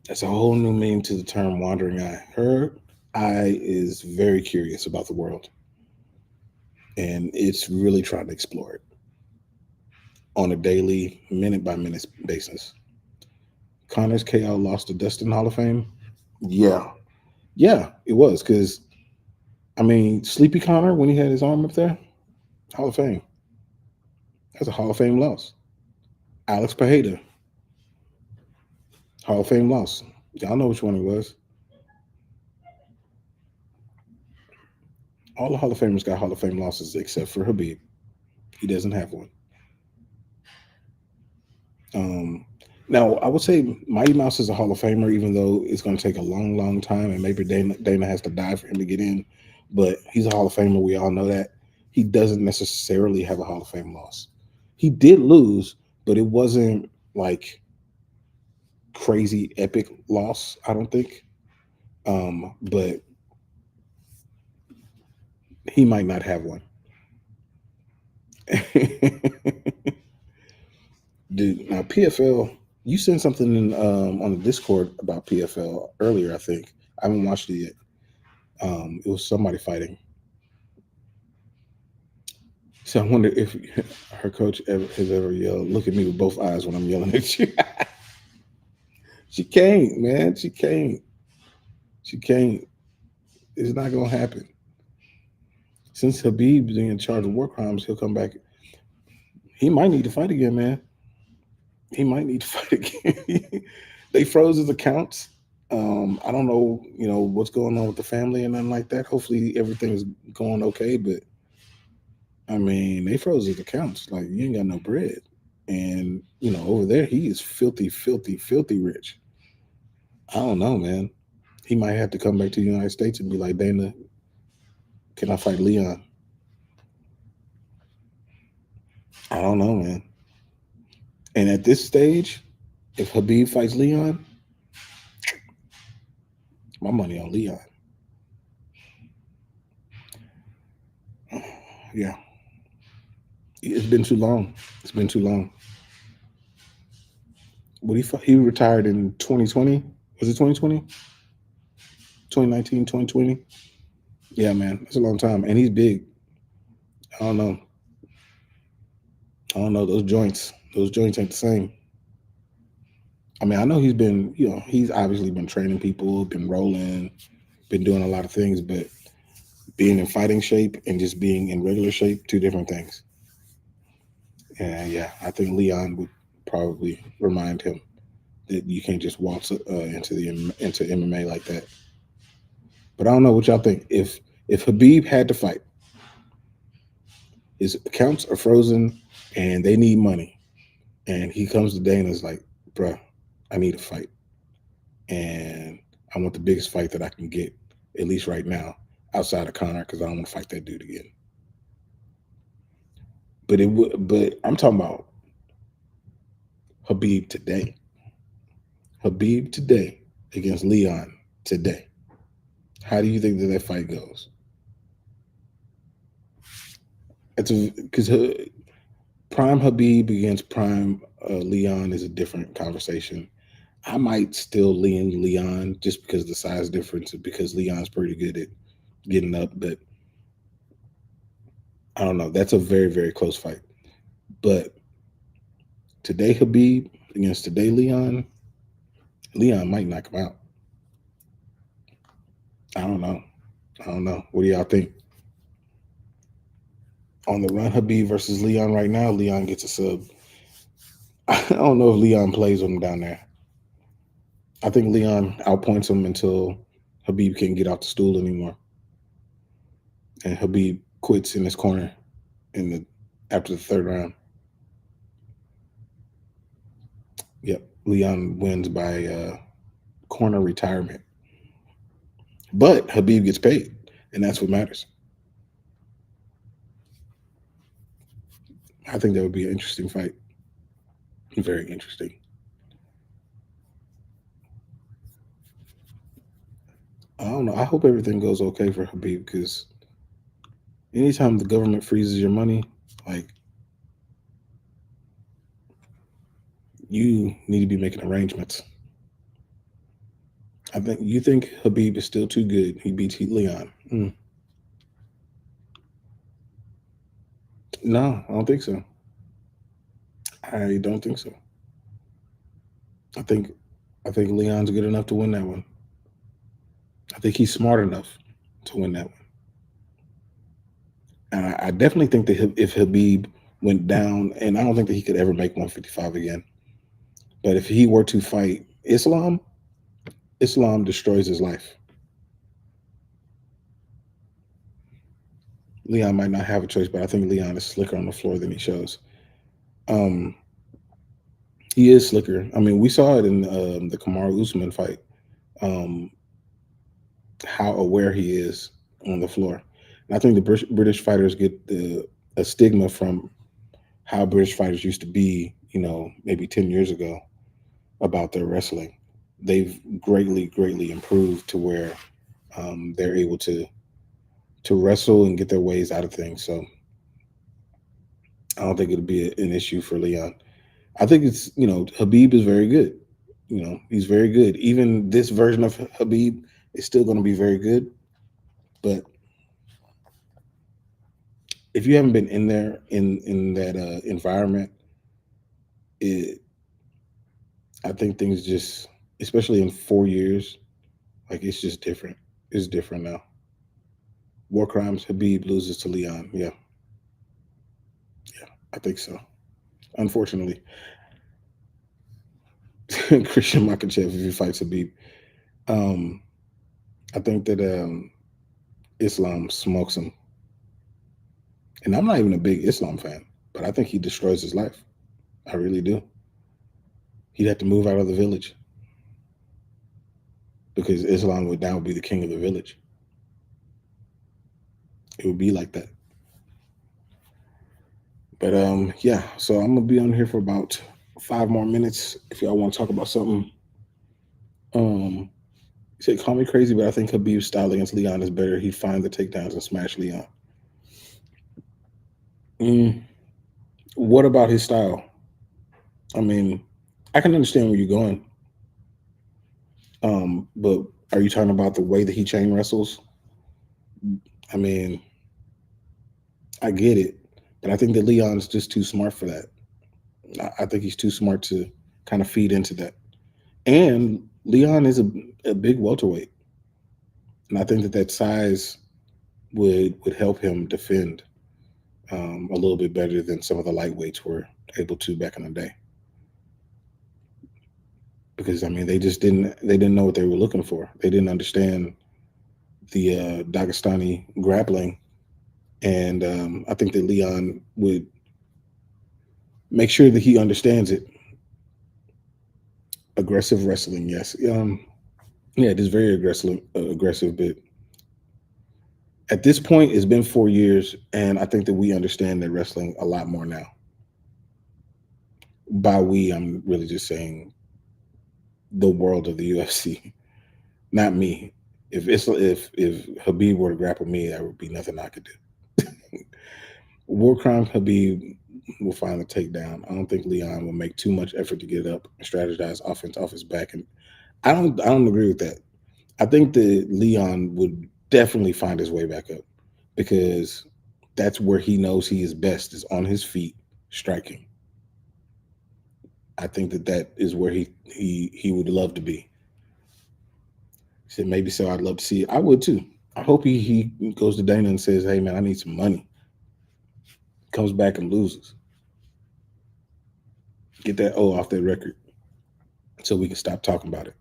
That's a whole new meaning to the term wandering eye. Her eye is very curious about the world, and it's really trying to explore it on a daily, minute by minute basis. Connor's KO lost to Dustin Hall of Fame. Yeah, yeah, it was because I mean, Sleepy Connor when he had his arm up there, Hall of Fame. That's a Hall of Fame loss. Alex Pajeda, Hall of Fame loss. Y'all know which one it was. All the Hall of Famers got Hall of Fame losses except for Habib. He doesn't have one. Um, Now, I would say Mighty Mouse is a Hall of Famer, even though it's going to take a long, long time, and maybe Dana has to die for him to get in. But he's a Hall of Famer. We all know that. He doesn't necessarily have a Hall of Fame loss. He did lose, but it wasn't like crazy epic loss, I don't think. But he might not have one. Dude, now PFL, you sent something in, on the Discord about PFL earlier, I think. I haven't watched it yet. It was somebody fighting. So I wonder if her coach has ever yelled, "Look at me with both eyes when I'm yelling at you." She can't, man. She can't. She can't. It's not gonna happen. Since Habib's in charge of war crimes, he'll come back. He might need to fight again, man. He might need to fight again. They froze his accounts. I don't know, what's going on with the family and nothing like that. Hopefully everything's going okay, but I mean, they froze his accounts. Like, you ain't got no bread. And, over there he is filthy, filthy, filthy rich. I don't know, man. He might have to come back to the United States and be like, Dana, can I fight Leon? I don't know, man. And at this stage, if Habib fights Leon, my money on Leon. Yeah. It's been too long. It's been too long. What he retired in 2020? Was it 2020? 2019, 2020? Yeah, man. That's a long time. And he's big. I don't know. Those joints ain't the same. I mean, I know he's obviously been training people, been rolling, been doing a lot of things, but being in fighting shape and just being in regular shape, two different things. And yeah, I think Leon would probably remind him that you can't just waltz into MMA like that. But I don't know what y'all think. If Habib had to fight, his accounts are frozen and they need money, and he comes to Dana's like, bruh, I need a fight, and I want the biggest fight that I can get, at least right now, outside of Conor, because I don't want to fight that dude again. But I'm talking about Habib today. Habib today against Leon today. How do you think that fight goes? It's because prime Habib against prime Leon is a different conversation. I might still lean Leon just because of the size difference, because Leon's pretty good at getting up, but I don't know. That's a very, very close fight. But today Habib against today Leon might knock him out. I don't know. What do y'all think? On the run, Habib versus Leon right now, Leon gets a sub. I don't know if Leon plays with him down there. I think Leon outpoints him until Habib can't get off the stool anymore. And Habib quits in his corner after the third round. Yep. Leon wins by corner retirement. But Habib gets paid, and that's what matters. I think that would be an interesting fight. Very interesting. I don't know. I hope everything goes okay for Habib, because anytime the government freezes your money, like, you need to be making arrangements. You think Habib is still too good. He beats Leon. No, I don't think so. I don't think so. I think Leon's good enough to win that one. I think he's smart enough to win that one. And I definitely think that if Habib went down, and I don't think that he could ever make 155 again, but if he were to fight Islam destroys his life. Leon might not have a choice, but I think Leon is slicker on the floor than he shows. He is slicker. I mean, we saw it in the Kamaru Usman fight, how aware he is on the floor. And I think the British fighters get a stigma from how British fighters used to be, maybe 10 years ago, about their wrestling. They've greatly, greatly improved to where they're able to wrestle and get their ways out of things. So I don't think it'll be an issue for Leon. I think it's, Habib is very good. He's very good. Even this version of Habib is still going to be very good. But if you haven't been in there in that environment, it I think things just, especially in 4 years, like it's just different. It's different now. War crimes. Habib loses to Leon. Yeah, yeah, I think so. Unfortunately, Christian Makachev, if he fights Habib, um, I think that Islam smokes him. And I'm not even a big Islam fan, but I think he destroys his life. I really do. He'd have to move out of the village because Islam would now be the king of the village. It would be like that. But yeah. So I'm gonna be on here for about 5 more minutes. If y'all want to talk about something, um, he said, "Call me crazy, but I think Habib's style against Leon is better. He'd find the takedowns and smash Leon." Mm, what about his style? I mean, I can understand where you're going. But are you talking about the way that he chain wrestles? I mean, I get it, but I think that Leon's just too smart for that. I think he's too smart to kind of feed into that. And Leon is a big welterweight, and I think that that size would help him defend a little bit better than some of the lightweights were able to back in the day. Because I mean, they didn't know what they were looking for. They didn't understand the Dagestani grappling, and I think that Leon would make sure that he understands it. Aggressive wrestling, yes. Yeah, it is very aggressive. Aggressive, but at this point, it's been 4 years, and I think that we understand that wrestling a lot more now. By we, I'm really just saying the world of the UFC, not me. If Habib were to grapple me, there would be nothing I could do. War crime Habib will find the takedown. I don't think Leon will make too much effort to get up and strategize offense off his back. And I don't agree with that. I think that Leon would definitely find his way back up because that's where he knows he is best is on his feet striking. I think that that is where he would love to be. He said maybe so. I'd love to see it. I would too. I hope he goes to Dana and says, "Hey man, I need some money." Comes back and loses. Get that O off that record so we can stop talking about it.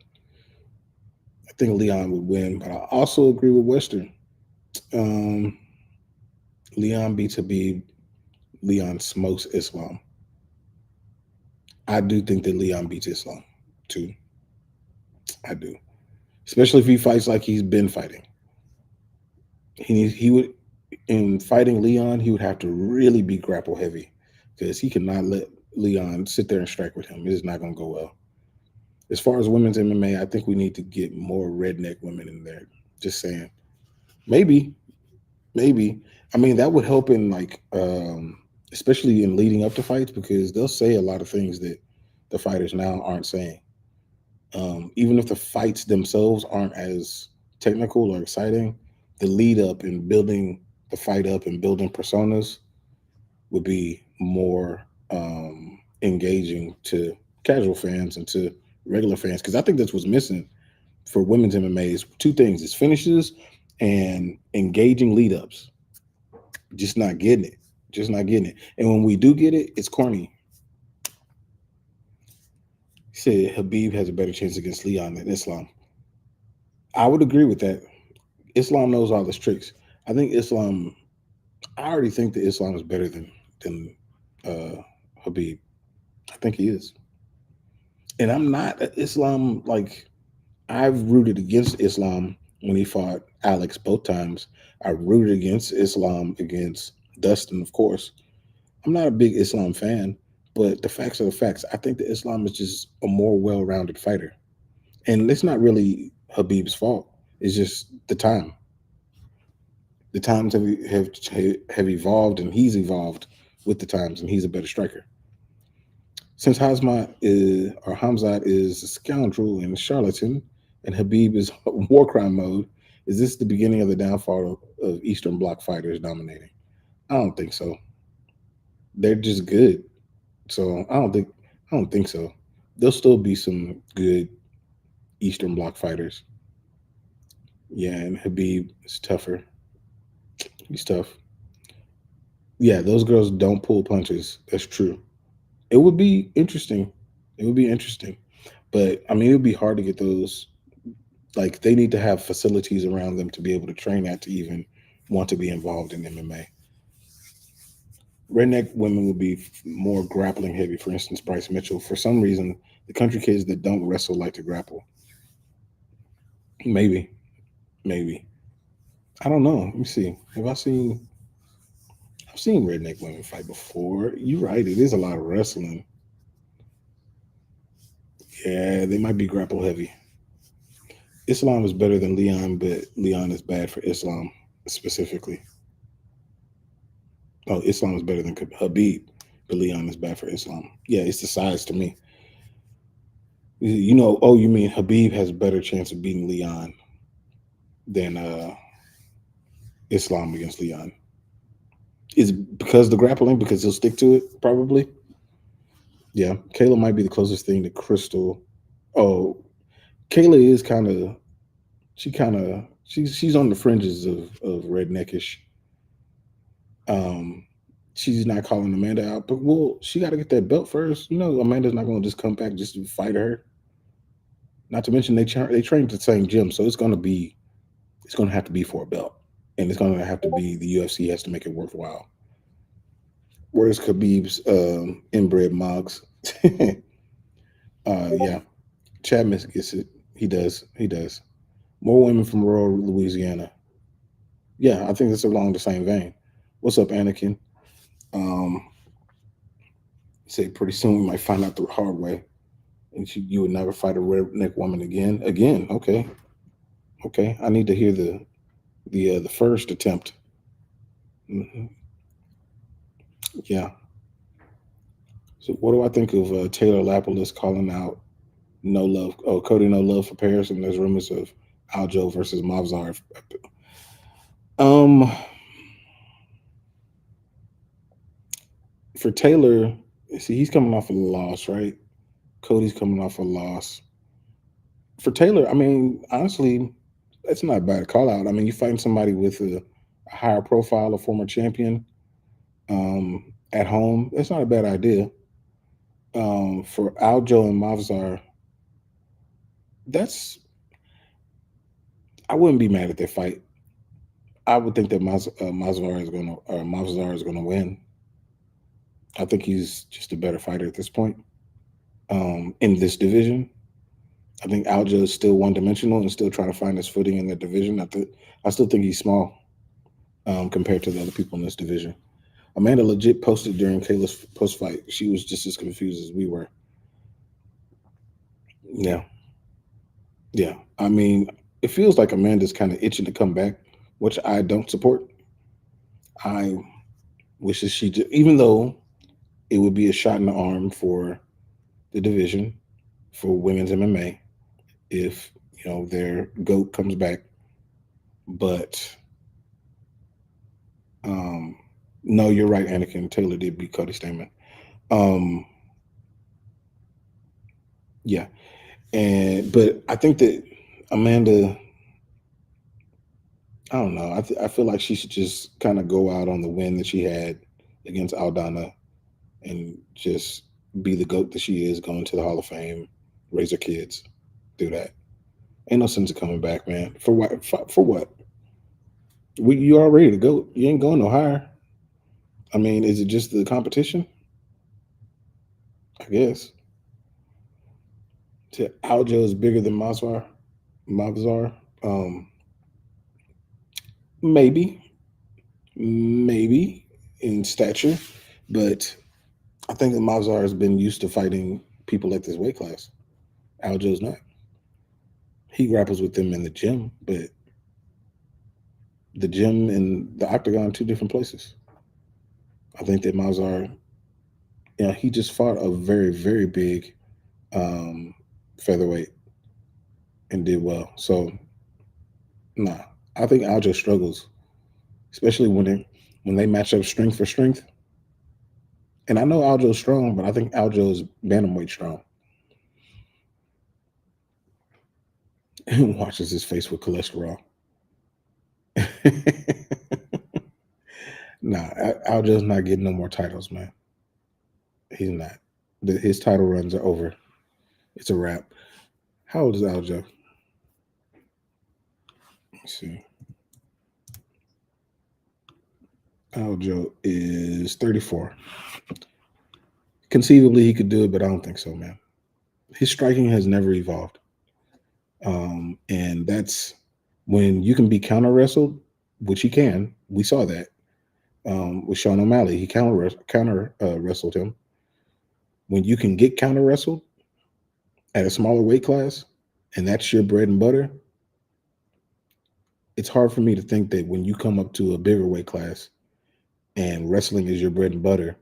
I think Leon would win, but I also agree with Western. Um, Leon beats Habib. Leon smokes Islam. I do think that Leon beats Islam too. I do, especially if he fights like he's been fighting. He would in fighting Leon. He would have to really be grapple heavy because he cannot let Leon sit there and strike with him. It is not going to go well. As far as women's MMA, I think we need to get more redneck women in there. Just saying, maybe, maybe. I mean, that would help in like, especially in leading up to fights because they'll say a lot of things that the fighters now aren't saying. Even if the fights themselves aren't as technical or exciting, the lead up and building the fight up and building personas would be more engaging to casual fans and to regular fans. Because I think that's what's missing for women's MMA is two things: it's finishes and engaging lead ups. Just not getting it. Just not getting it. And when we do get it, it's corny. He said Habib has a better chance against Leon than Islam. I would agree with that. Islam knows all his tricks. I think Islam. I already think that Islam is better than Habib. I think he is, and I'm not Islam. Like I've rooted against Islam when he fought Alex both times. I rooted against Islam against Dustin, of course. I'm not a big Islam fan, but the facts are the facts. I think that Islam is just a more well-rounded fighter, and it's not really Habib's fault. It's just the time. The times have evolved, and he's evolved with the times, and he's a better striker. Since Hamzat is a scoundrel and charlatan, and Habib is war crime mode, is this the beginning of the downfall of Eastern Bloc fighters dominating? I don't think so. They're just good. So I don't think so. There'll still be some good Eastern Bloc fighters. Yeah, and Habib is tougher. He's tough. Yeah, those girls don't pull punches. That's true. It would be interesting. It would be interesting. But I mean, it would be hard to get those. Like, they need to have facilities around them to be able to train at to even want to be involved in MMA. Redneck women would be more grappling heavy. For instance, Bryce Mitchell. For some reason, the country kids that don't wrestle like to grapple. Maybe, maybe. I don't know. Let me see. I've seen redneck women fight before. You're right. It is a lot of wrestling. Yeah, they might be grapple heavy. Islam is better than Leon, but Leon is bad for Islam specifically. Oh, Islam is better than Habib, but Leon is bad for Islam. Yeah, it's the size to me. You know, oh, you mean Habib has a better chance of beating Leon than Islam against Leon? Is it because the grappling? Because he'll stick to it, probably. Yeah, Kayla might be the closest thing to Crystal. Oh, Kayla is she's on the fringes of redneckish. Um, she's not calling Amanda out, but well, she got to get that belt first. You know, Amanda's not going to just come back just to fight her. Not to mention they train at the same gym, so it's going to have to be for a belt, and it's going to have to be the UFC has to make it worthwhile. Where's Khabib's inbred mogs? Yeah, Chapman gets it. He does. He does. More women from rural Louisiana. Yeah, I think it's along the same vein. What's up, Anakin? Um, Say pretty soon we might find out the hard way, and you would never fight a redneck woman again. Again, okay, okay. I need to hear the first attempt. Hmm. Yeah. So what do I think of Taylor Lapalus calling out no love? Oh, Cody, no love for Paris, and there's rumors of Aljo versus Mavzar. Um, for Taylor, see, he's coming off a loss, right? Cody's coming off a loss. For Taylor, I mean, honestly, that's not a bad call out. I mean, you fighting somebody with a higher profile, a former champion, at home. That's not a bad idea. For Aljo and Mavzar, that's I wouldn't be mad at their fight. I would think that Mavzar is gonna win. I think he's just a better fighter at this point. In this division, I think Aljo is still one dimensional and still trying to find his footing in the division. I still think he's small compared to the other people in this division. Amanda legit posted during Kayla's post fight. She was just as confused as we were. Yeah, yeah. I mean, it feels like Amanda's kind of itching to come back, which I don't support. I wish that even though it would be a shot in the arm for the division for women's MMA if their goat comes back. But no, you're right, Anakin. Taylor did beat Cody Stamen. Um, yeah, but I think that Amanda, I don't know. I feel like she should just kind of go out on the win that she had against Aldana and just be the goat that she is, going to the Hall of Fame, raise her kids, do that. Ain't no sense of coming back, man. For what? For what? You already the goat. You ain't going no higher. I mean, is it just the competition? I guess. Aljo is bigger than Mavzar. Maybe, maybe in stature, but I think that Mavzar has been used to fighting people at this weight class. Aljo's not. He grapples with them in the gym, but the gym and the octagon, two different places. I think that Mavzar He just fought a very, very big um, featherweight and did well. So, nah, I think Aljo struggles, especially when they match up strength for strength. And I know Aljo's strong, but I think Aljo's bantamweight strong. And watches his face with cholesterol. Nah, Aljo's not getting no more titles, man. He's not. His title runs are over. It's a wrap. How old is Aljo? Let's see. Aljo is 34. Conceivably, he could do it, but I don't think so, man. His striking has never evolved. And that's when you can be counter wrestled, which he can. We saw that with Sean O'Malley. He counter wrestled him. When you can get counter wrestled at a smaller weight class, and that's your bread and butter, it's hard for me to think that when you come up to a bigger weight class and wrestling is your bread and butter,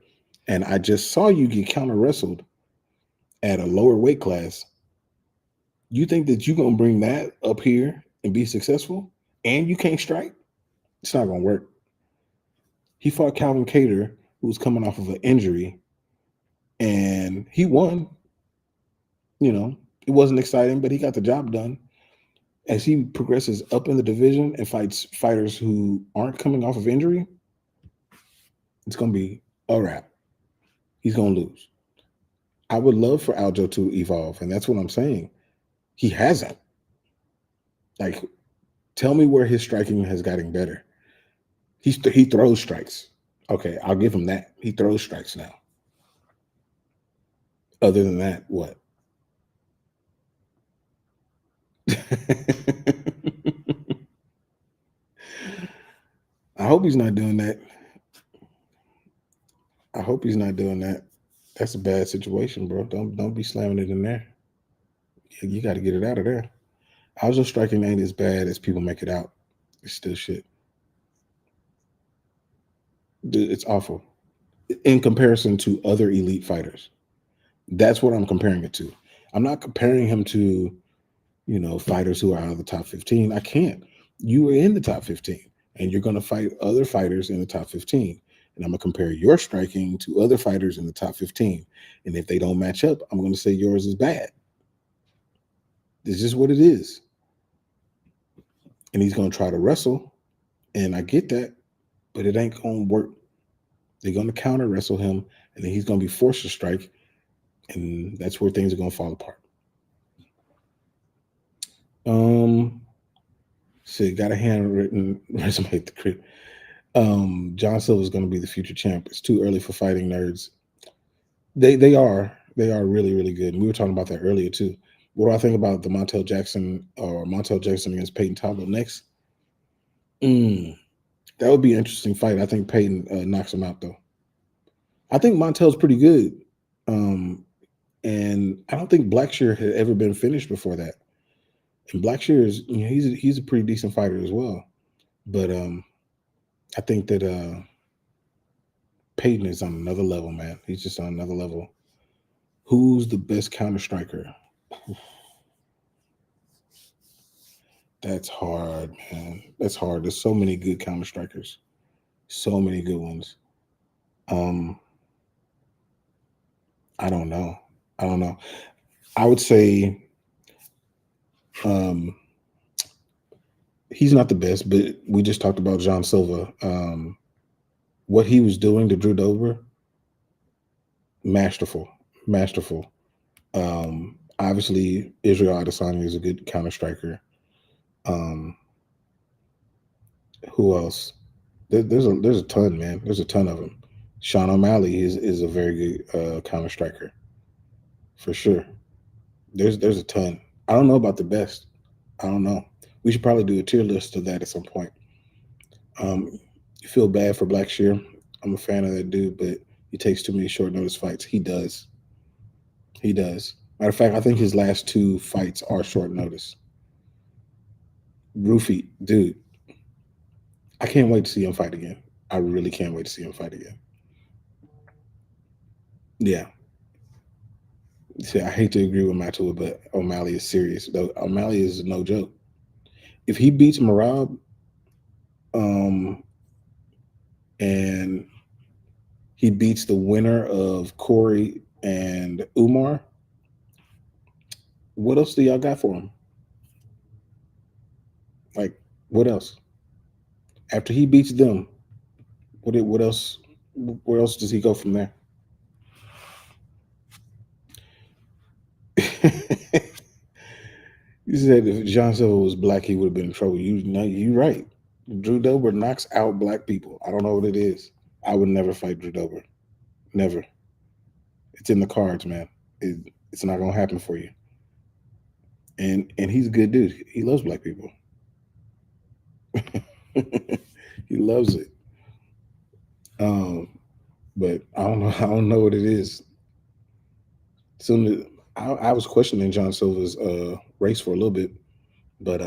and I just saw you get counter wrestled at a lower weight class, you think that you're gonna bring that up here and be successful, and you can't strike? It's not gonna work. He fought Calvin Cater, who was coming off of an injury, and he won. It wasn't exciting, but he got the job done. As he progresses up in the division and fights fighters who aren't coming off of injury, it's gonna be a wrap. He's gonna lose. I would love for Aljo to evolve, and that's what I'm saying. He hasn't. Like, tell me where his striking has gotten better. He throws strikes. Okay, I'll give him that. He throws strikes now. Other than that, what? I hope he's not doing that. I hope he's not doing that. That's a bad situation, bro. Don't be slamming it in there. You got to get it out of there. Aljo striking ain't as bad as people make it out. It's still shit. Dude, it's awful in comparison to other elite fighters. That's what I'm comparing it to. I'm not comparing him to, fighters who are out of the top 15. I can't. You were in the top 15, and you're going to fight other fighters in the top 15. And I'm going to compare your striking to other fighters in the top 15. And if they don't match up, I'm going to say yours is bad. It's just what it is. And he's going to try to wrestle. And I get that, but it ain't going to work. They're going to counter wrestle him, and then he's going to be forced to strike. And that's where things are going to fall apart. Got a handwritten resume at the crib. John Silva is going to be the future champ. It's too early for fighting nerds. They are really, really good. And we were talking about that earlier too. What do I think about the Montel Jackson against Peyton Tabo next? That would be an interesting fight. I think Peyton knocks him out though. I think Montel's pretty good. And I don't think Blackshear had ever been finished before that. And Blackshear is, he's a pretty decent fighter as well. But I think that Peyton is on another level, man. He's just on another level. Who's the best counter striker? That's hard, man. That's hard. There's so many good counter strikers. So many good ones. I don't know. I would say he's not the best, but we just talked about John Silva. What he was doing to Drew Dober, masterful. Obviously, Israel Adesanya is a good counter striker. Who else? There's a ton, man. There's a ton of them. Sean O'Malley is a very good counter striker, for sure. There's a ton. I don't know about the best. I don't know. We should probably do a tier list of that at some point. You feel bad for Blackshear. I'm a fan of that dude, but he takes too many short notice fights. He does. Matter of fact, I think his last 2 fights are short notice. Roofy, dude. I can't wait to see him fight again. I really can't wait to see him fight again. Yeah. See, I hate to agree with Matua, but O'Malley is serious. Though O'Malley is no joke. If he beats Marab, um, and he beats the winner of Corey and Umar, what else do y'all got for him? Like, what else? After he beats them, what else? Where else does he go from there? You said if John Silver was black, he would have been in trouble. You know, you right. Drew Dober knocks out black people. I don't know what it is. I would never fight Drew Dober. Never. It's in the cards, man. It's not gonna happen for you. And he's a good dude. He loves black people. He loves it. Um, but I don't know. I don't know what it is. Soon, I was questioning John Silver's race for a little bit, but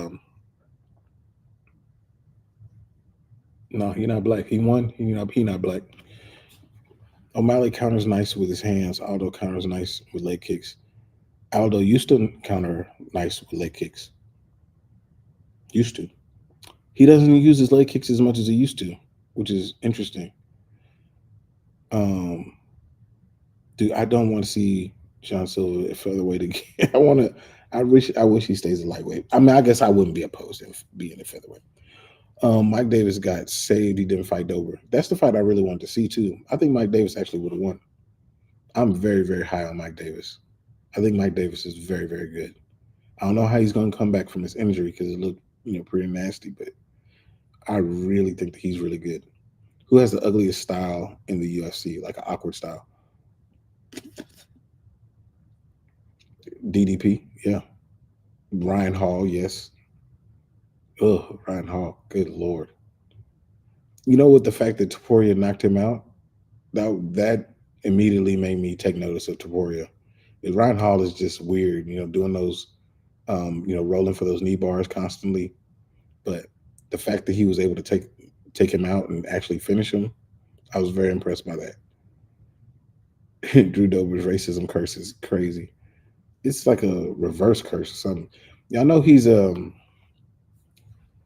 no, he's not black. He won. He not black. O'Malley counters nice with his hands. Aldo counters nice with leg kicks. Aldo used to counter nice with leg kicks. Used to. He doesn't use his leg kicks as much as he used to, which is interesting. Um, Dude, I don't want to see John Silver at featherweight again. I want to. I wish he stays a lightweight. I mean, I guess I wouldn't be opposed to being a featherweight. Mike Davis got saved. He didn't fight Dober. That's the fight I really wanted to see too. I think Mike Davis actually would have won. I'm very, very high on Mike Davis. I think Mike Davis is very, very good. I don't know how he's going to come back from his injury because it looked, pretty nasty. But I really think that he's really good. Who has the ugliest style in the UFC, like an awkward style? DDP, yeah. Ryan Hall, yes. Ugh, Ryan Hall. Good lord. You know what? The fact that Taporia knocked him out, that immediately made me take notice of Taporia. Ryan Hall is just weird, doing those, rolling for those knee bars constantly. But the fact that he was able to take him out and actually finish him, I was very impressed by that. Drew Dober's racism curse is crazy. It's like a reverse curse or something. Yeah, I know he's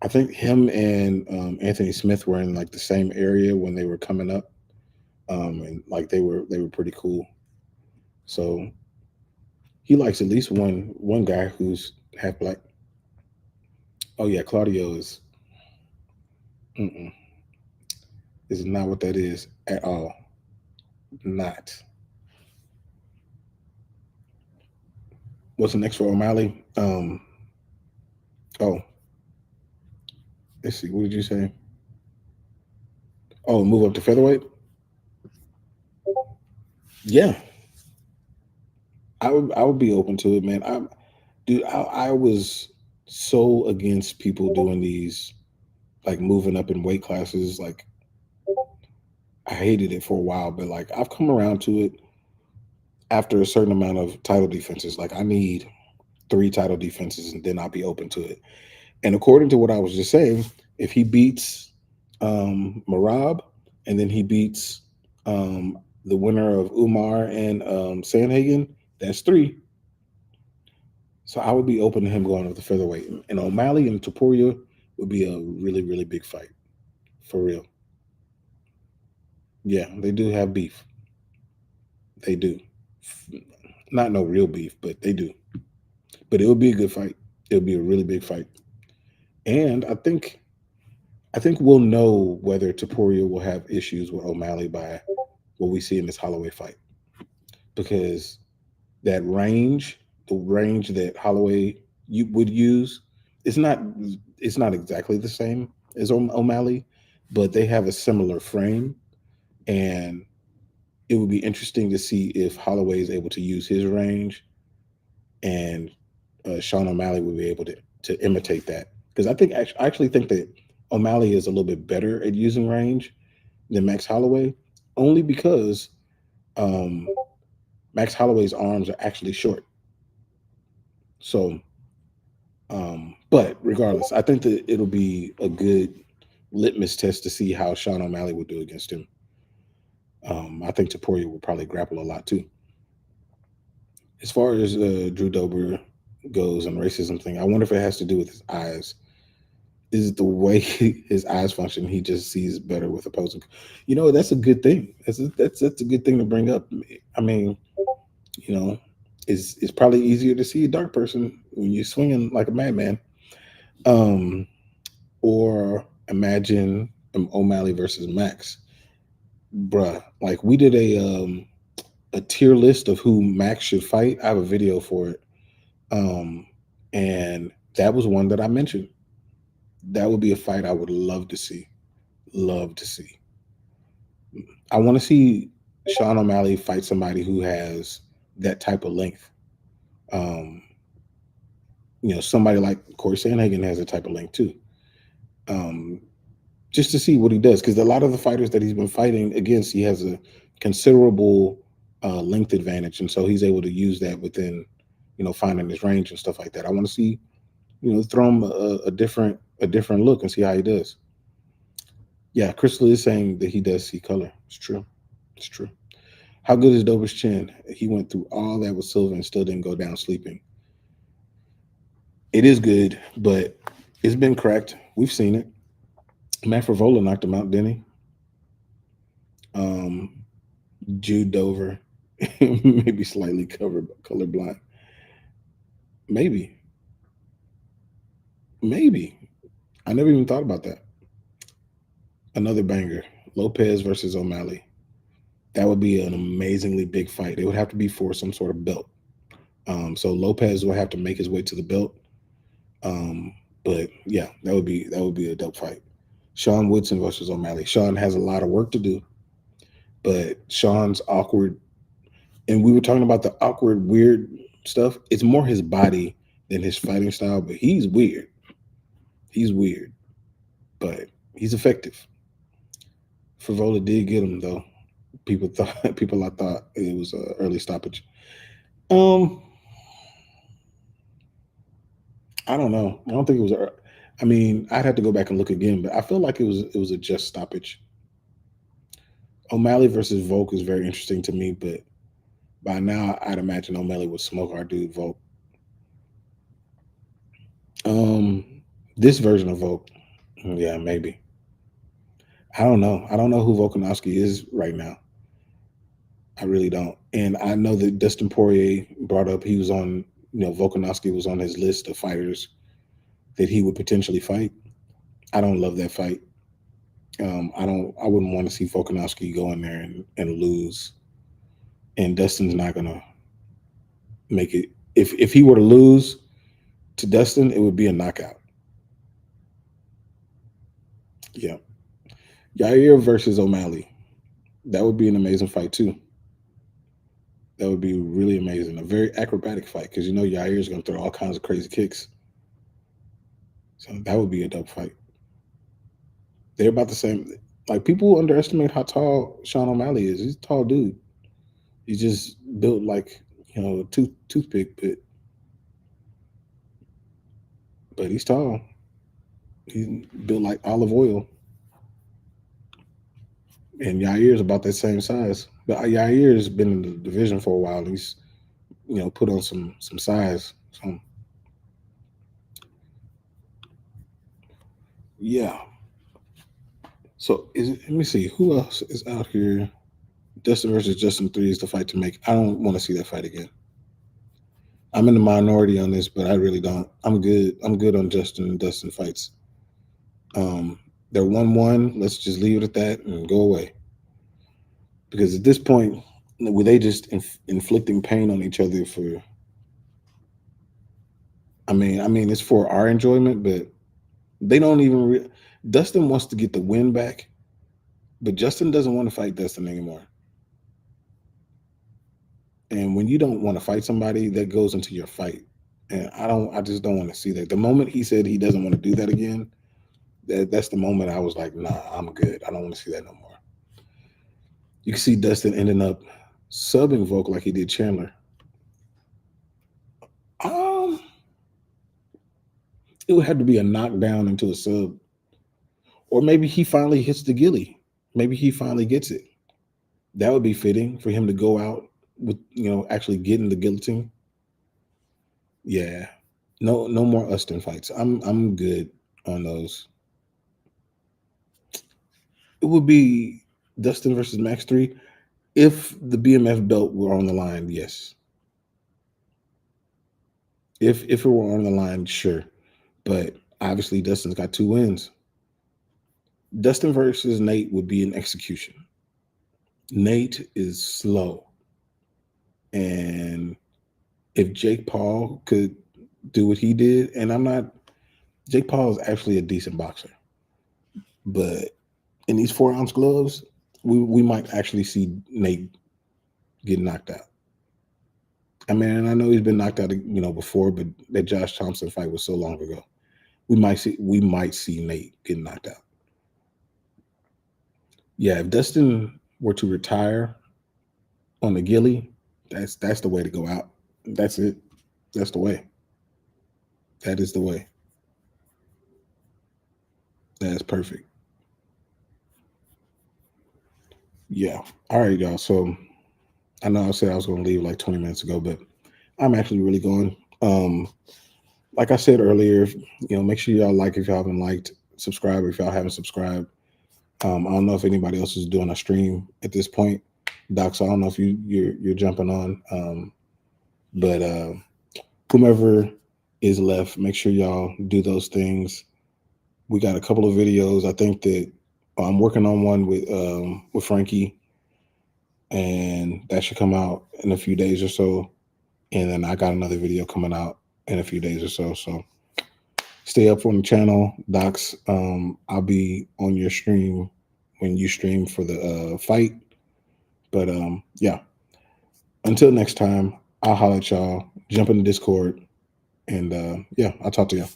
I think him and Anthony Smith were in like the same area when they were coming up, and like they were pretty cool. So he likes at least one guy who's half black. Oh yeah, Claudio mm-mm, is not what that is at all. Not. What's the next for O'Malley? Oh, let's see. What did you say? Oh, move up to featherweight. Yeah, I would be open to it, man. Dude, I was so against people doing these like moving up in weight classes. Like I hated it for a while, but like I've come around to it after a certain amount of title defenses. Like I need 3 title defenses, and then I'll be open to it. And according to what I was just saying, if he beats Marab, and then he beats the winner of Umar and Sandhagen, that's 3. So I would be open to him going up the featherweight. And O'Malley and Topuria would be a really, really big fight. For real. Yeah, they do have beef. They do. Not no real beef, but they do. But it would be a good fight. It would be a really big fight. And I think we'll know whether Topuria will have issues with O'Malley by what we see in this Holloway fight. Because that range, the range that Holloway you would use, it's not it's not exactly the same as O'Malley, but they have a similar frame, and it would be interesting to see if Holloway is able to use his range, and Sean O'Malley would be able to imitate that. Because I actually think that O'Malley is a little bit better at using range than Max Holloway, only because um, Max Holloway's arms are actually short. So, but regardless, I think that it'll be a good litmus test to see how Sean O'Malley would do against him. I think Taporia will probably grapple a lot too. As far as Drew Dober goes and racism thing, I wonder if it has to do with his eyes. Is it the way his eyes function? He just sees better with opposing. That's a good thing. That's a good thing to bring up. I mean, you know, it's probably easier to see a dark person when you're swinging like a madman. Um, or imagine O'Malley versus Max, bruh. Like we did a tier list of who Max should fight. I have a video for it. Um, and that was one that I mentioned. That would be a fight I would love to see. Love to see. I want to see Sean O'Malley fight somebody who has that type of length. Um, somebody like Corey Sandhagen has a type of length too. Um, just to see what he does, because a lot of the fighters that he's been fighting against, he has a considerable length advantage, and so he's able to use that within, finding his range and stuff like that. I want to see, throw him a different look and see how he does. Yeah, Crystal is saying that he does see color. It's true. It's true. How good is Dober's chin? He went through all that with Silva and still didn't go down sleeping. It is good, but it's been cracked. We've seen it. Matt Favola knocked him out, didn't he? Um, Jude Dover, maybe slightly colorblind. Maybe, maybe. I never even thought about that. Another banger: Lopez versus O'Malley. That would be an amazingly big fight. It would have to be for some sort of belt. So Lopez will have to make his way to the belt. Um, but yeah, that would be a dope fight. Sean Woodson versus O'Malley. Sean has a lot of work to do, but Sean's awkward, and we were talking about the awkward, weird stuff. It's more his body than his fighting style, but he's weird. He's weird, but he's effective. Favola did get him though. I thought it was an early stoppage. Um, I don't know. I don't think it was. I mean, I'd have to go back and look again, but I feel like it was a just stoppage. O'Malley versus Volk is very interesting to me, but by now I'd imagine O'Malley would smoke our dude Volk. This version of Volk, yeah, maybe. I don't know. I don't know who Volkanovski is right now. I really don't. And I know that Dustin Poirier brought up he was on, Volkanovski was on his list of fighters that he would potentially fight. I don't love that fight. I wouldn't want to see Volkanovski go in there and lose. And Dustin's not gonna make it. If he were to lose to Dustin, it would be a knockout. Yeah. Yair versus O'Malley. That would be an amazing fight too. That would be really amazing. A very acrobatic fight because Yair is going to throw all kinds of crazy kicks. So that would be a dope fight. They're about the same. Like people underestimate how tall Sean O'Malley is. He's a tall dude. He's just built like a toothpick, but he's tall. He's built like olive oil. And Yair is about that same size. But Yair has been in the division for a while. He's put on some size. So yeah. So let me see who else is out here. Dustin versus Justin 3 is the fight to make. I don't want to see that fight again. I'm in the minority on this, but I really don't. I'm good. I'm good on Justin and Dustin fights. They're 1-1. Let's just leave it at that and go away. Because at this point, were they just inflicting pain on each other for? I mean, it's for our enjoyment, but they don't even. Dustin wants to get the win back, but Justin doesn't want to fight Dustin anymore. And when you don't want to fight somebody, that goes into your fight. And I just don't want to see that. The moment he said he doesn't want to do that again, that's the moment I was like, nah, I'm good. I don't want to see that no more. You can see Dustin ending up subbing Volk like he did Chandler. Um, it would have to be a knockdown into a sub. Or maybe he finally hits the gilly. Maybe he finally gets it. That would be fitting for him to go out with, actually getting the guillotine. Yeah. No, no more Ustin fights. I'm good on those. It would be Dustin versus Max 3 if the BMF belt were on the line. Yes. If it were on the line, sure. But obviously Dustin's got 2 wins. Dustin versus Nate would be an execution. Nate is slow. And if Jake Paul could do what he did, and Jake Paul is actually a decent boxer, but in these 4-ounce gloves, we might actually see Nate get knocked out. I mean, and I know he's been knocked out, before, but that Josh Thompson fight was so long ago. We might see Nate get knocked out. Yeah, if Dustin were to retire on the Gilly, that's the way to go out. That's it. That's the way. That is the way. That is perfect. Yeah. All right, y'all. So I know I said I was going to leave like 20 minutes ago, but I'm actually really going. Like I said earlier, make sure y'all like if y'all haven't liked, subscribe if y'all haven't subscribed. I don't know if anybody else is doing a stream at this point, Doc. So I don't know if you're jumping on, but whomever is left, make sure y'all do those things. We got a couple of videos. I think that I'm working on one with Frankie, and that should come out in a few days or so. And then I got another video coming out in a few days or so. So stay up on the channel, Docs. I'll be on your stream when you stream for the fight. But yeah, until next time, I'll holler at y'all. Jump in the Discord, and yeah, I'll talk to y'all.